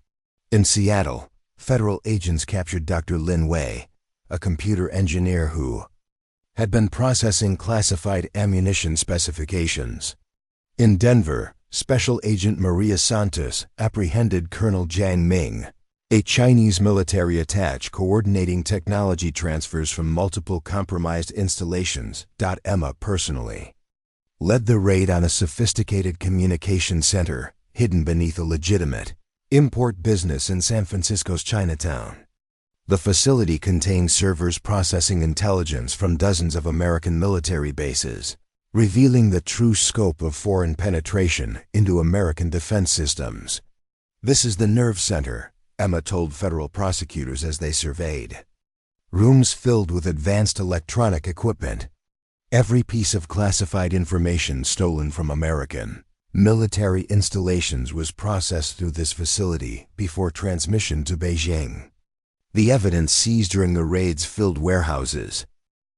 In Seattle, federal agents captured Dr. Lin Wei, a computer engineer who had been processing classified ammunition specifications. In Denver, Special Agent Maria Santos apprehended Colonel Jiang Ming, a Chinese military attaché coordinating technology transfers from multiple compromised installations. Emma personally led the raid on a sophisticated communication center hidden beneath a legitimate import business in San Francisco's Chinatown. The facility contained servers processing intelligence from dozens of American military bases, revealing the true scope of foreign penetration into American defense systems. "This is the nerve center," Emma told federal prosecutors as they surveyed. Rooms filled with advanced electronic equipment. Every piece of classified information stolen from American military installations was processed through this facility before transmission to Beijing. The evidence seized during the raids filled warehouses.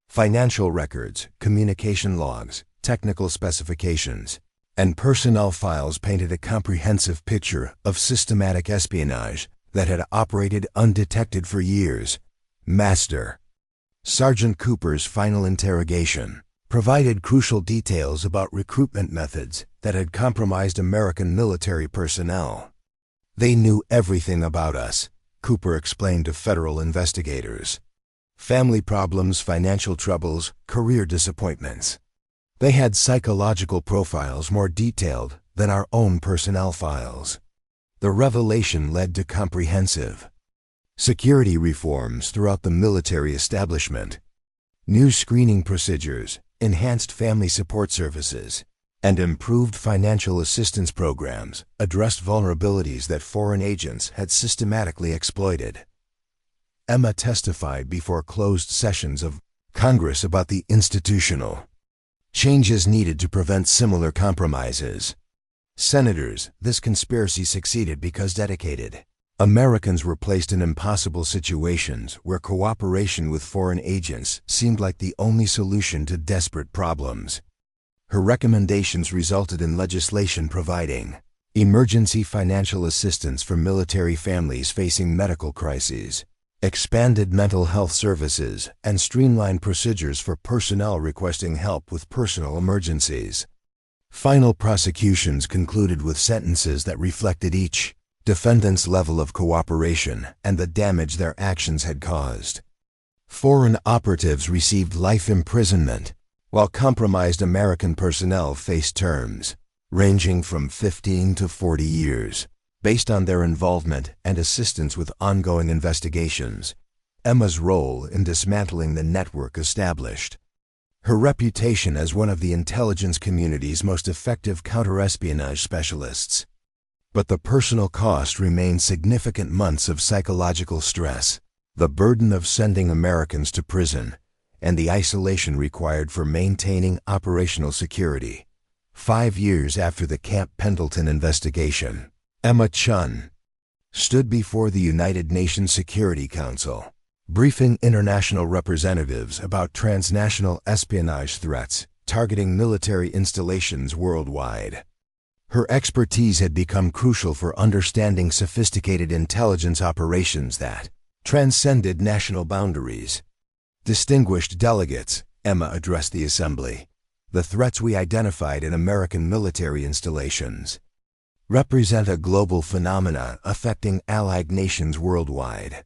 Financial records, communication logs, technical specifications, and personnel files painted a comprehensive picture of systematic espionage that had operated undetected for years. Master Sergeant Cooper's final interrogation provided crucial details about recruitment methods that had compromised American military personnel. "They knew everything about us," Cooper explained to federal investigators. "Family problems, financial troubles, career disappointments. They had psychological profiles more detailed than our own personnel files." The revelation led to comprehensive security reforms throughout the military establishment. New screening procedures, enhanced family support services, and improved financial assistance programs addressed vulnerabilities that foreign agents had systematically exploited. Emma testified before closed sessions of Congress about the institutional changes needed to prevent similar compromises. "Senators, this conspiracy succeeded because dedicated Americans were placed in impossible situations where cooperation with foreign agents seemed like the only solution to desperate problems." Her recommendations resulted in legislation providing emergency financial assistance for military families facing medical crises, expanded mental health services, and streamlined procedures for personnel requesting help with personal emergencies. Final prosecutions concluded with sentences that reflected each defendant's level of cooperation and the damage their actions had caused. Foreign operatives received life imprisonment, while compromised American personnel faced terms ranging from 15 to 40 years, based on their involvement and assistance with ongoing investigations. Emma's role in dismantling the network established her reputation as one of the intelligence community's most effective counterespionage specialists. But the personal cost remained significant: months of psychological stress, the burden of sending Americans to prison, and the isolation required for maintaining operational security. 5 years after the Camp Pendleton investigation, Emma Chun stood before the United Nations Security Council, briefing international representatives about transnational espionage threats targeting military installations worldwide. Her expertise had become crucial for understanding sophisticated intelligence operations that transcended national boundaries. "Distinguished delegates," Emma addressed the assembly, "the threats we identified in American military installations represent a global phenomena affecting allied nations worldwide.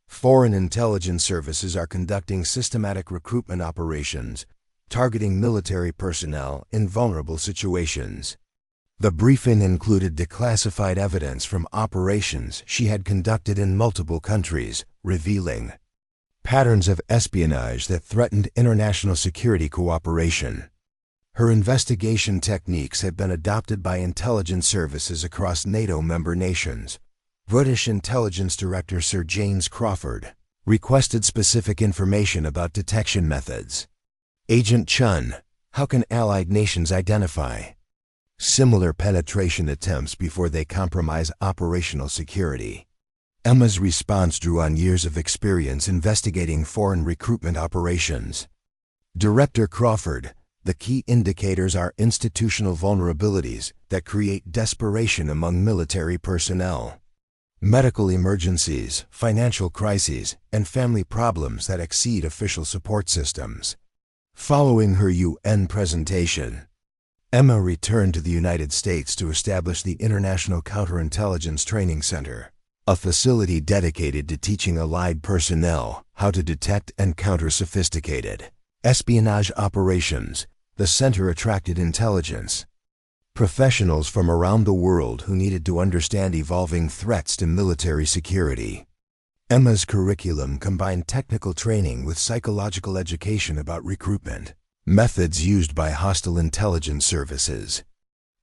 Foreign intelligence services are conducting systematic recruitment operations targeting military personnel in vulnerable situations." The briefing included declassified evidence from operations she had conducted in multiple countries, revealing patterns of espionage that threatened international security cooperation. Her investigation techniques had been adopted by intelligence services across NATO member nations. British Intelligence Director Sir James Crawford requested specific information about detection methods. "Agent Chun, how can allied nations identify similar penetration attempts before they compromise operational security?" Emma's response drew on years of experience investigating foreign recruitment operations. Director Crawford, "The key indicators are institutional vulnerabilities that create desperation among military personnel, medical emergencies, financial crises, and family problems that exceed official support systems." Following her UN presentation, Emma returned to the United States to establish the International Counterintelligence Training Center, a facility dedicated to teaching allied personnel how to detect and counter sophisticated espionage operations. The center attracted intelligence professionals from around the world who needed to understand evolving threats to military security. Emma's curriculum combined technical training with psychological education about recruitment methods used by hostile intelligence services.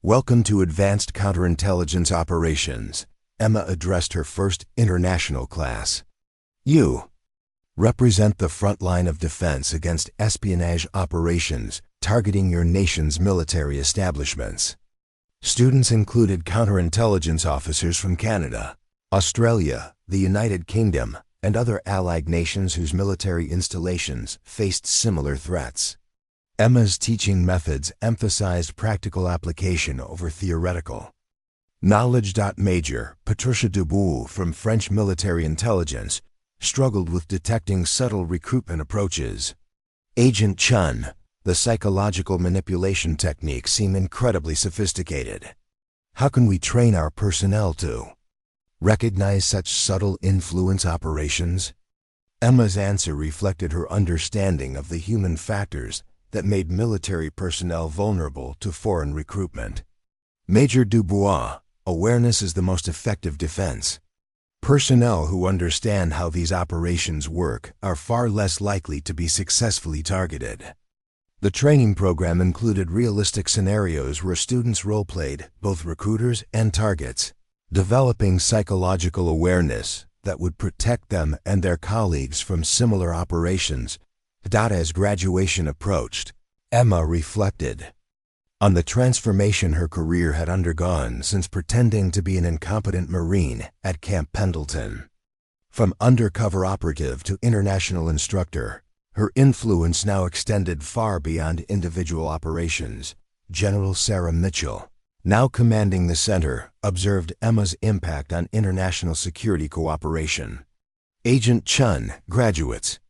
"Welcome to Advanced Counterintelligence Operations," Emma addressed her first international class. You represent the front line of defense against espionage operations targeting your nation's military establishments. Students included counterintelligence officers from Canada, Australia, the United Kingdom, and other allied nations whose military installations faced similar threats. Emma's teaching methods emphasized practical application over theoretical knowledge. Major Patricia Dubois from French military intelligence struggled with detecting subtle recruitment approaches. Agent Chun, the psychological manipulation techniques seem incredibly sophisticated. How can we train our personnel to recognize such subtle influence operations? Emma's answer reflected her understanding of the human factors that made military personnel vulnerable to foreign recruitment. Major Dubois, awareness is the most effective defense. Personnel who understand how these operations work are far less likely to be successfully targeted. The training program included realistic scenarios where students role-played both recruiters and targets, developing psychological awareness that would protect them and their colleagues from similar operations. As graduation approached, Emma reflected on the transformation her career had undergone since pretending to be an incompetent Marine at Camp Pendleton. From undercover operative to international instructor, her influence now extended far beyond individual operations. General Sarah Mitchell, now commanding the center, observed Emma's impact on international security cooperation. Agent Chun, graduates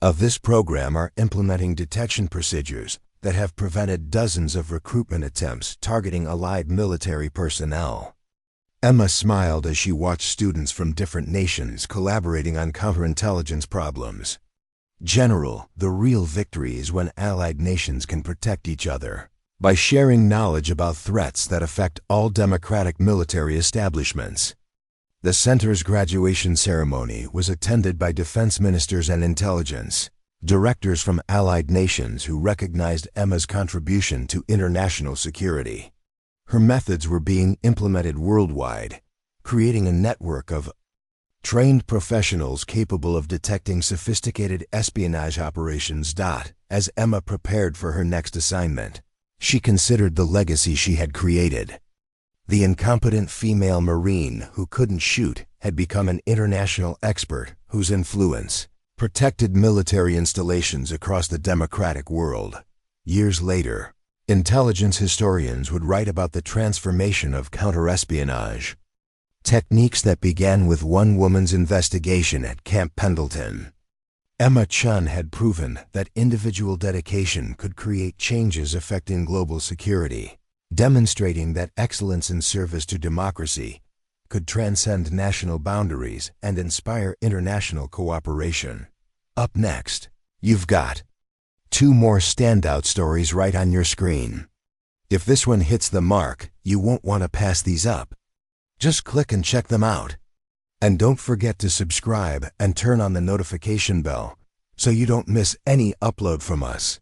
of this program are implementing detection procedures that have prevented dozens of recruitment attempts targeting allied military personnel. Emma smiled as she watched students from different nations collaborating on counterintelligence problems. General, the real victory is when allied nations can protect each other by sharing knowledge about threats that affect all democratic military establishments. The center's graduation ceremony was attended by defense ministers and intelligence directors from allied nations who recognized Emma's contribution to international security. Her methods were being implemented worldwide, creating a network of trained professionals capable of detecting sophisticated espionage operations. As Emma prepared for her next assignment, she considered the legacy she had created. The incompetent female Marine who couldn't shoot had become an international expert whose influence protected military installations across the democratic world. Years later, intelligence historians would write about the transformation of counterespionage techniques that began with one woman's investigation at Camp Pendleton. Emma Chun had proven that individual dedication could create changes affecting global security, demonstrating that excellence in service to democracy could transcend national boundaries and inspire international cooperation. Up next, you've got 2 more standout stories right on your screen. If this one hits the mark, you won't want to pass these up. Just click and check them out. And don't forget to subscribe and turn on the notification bell so you don't miss any upload from us.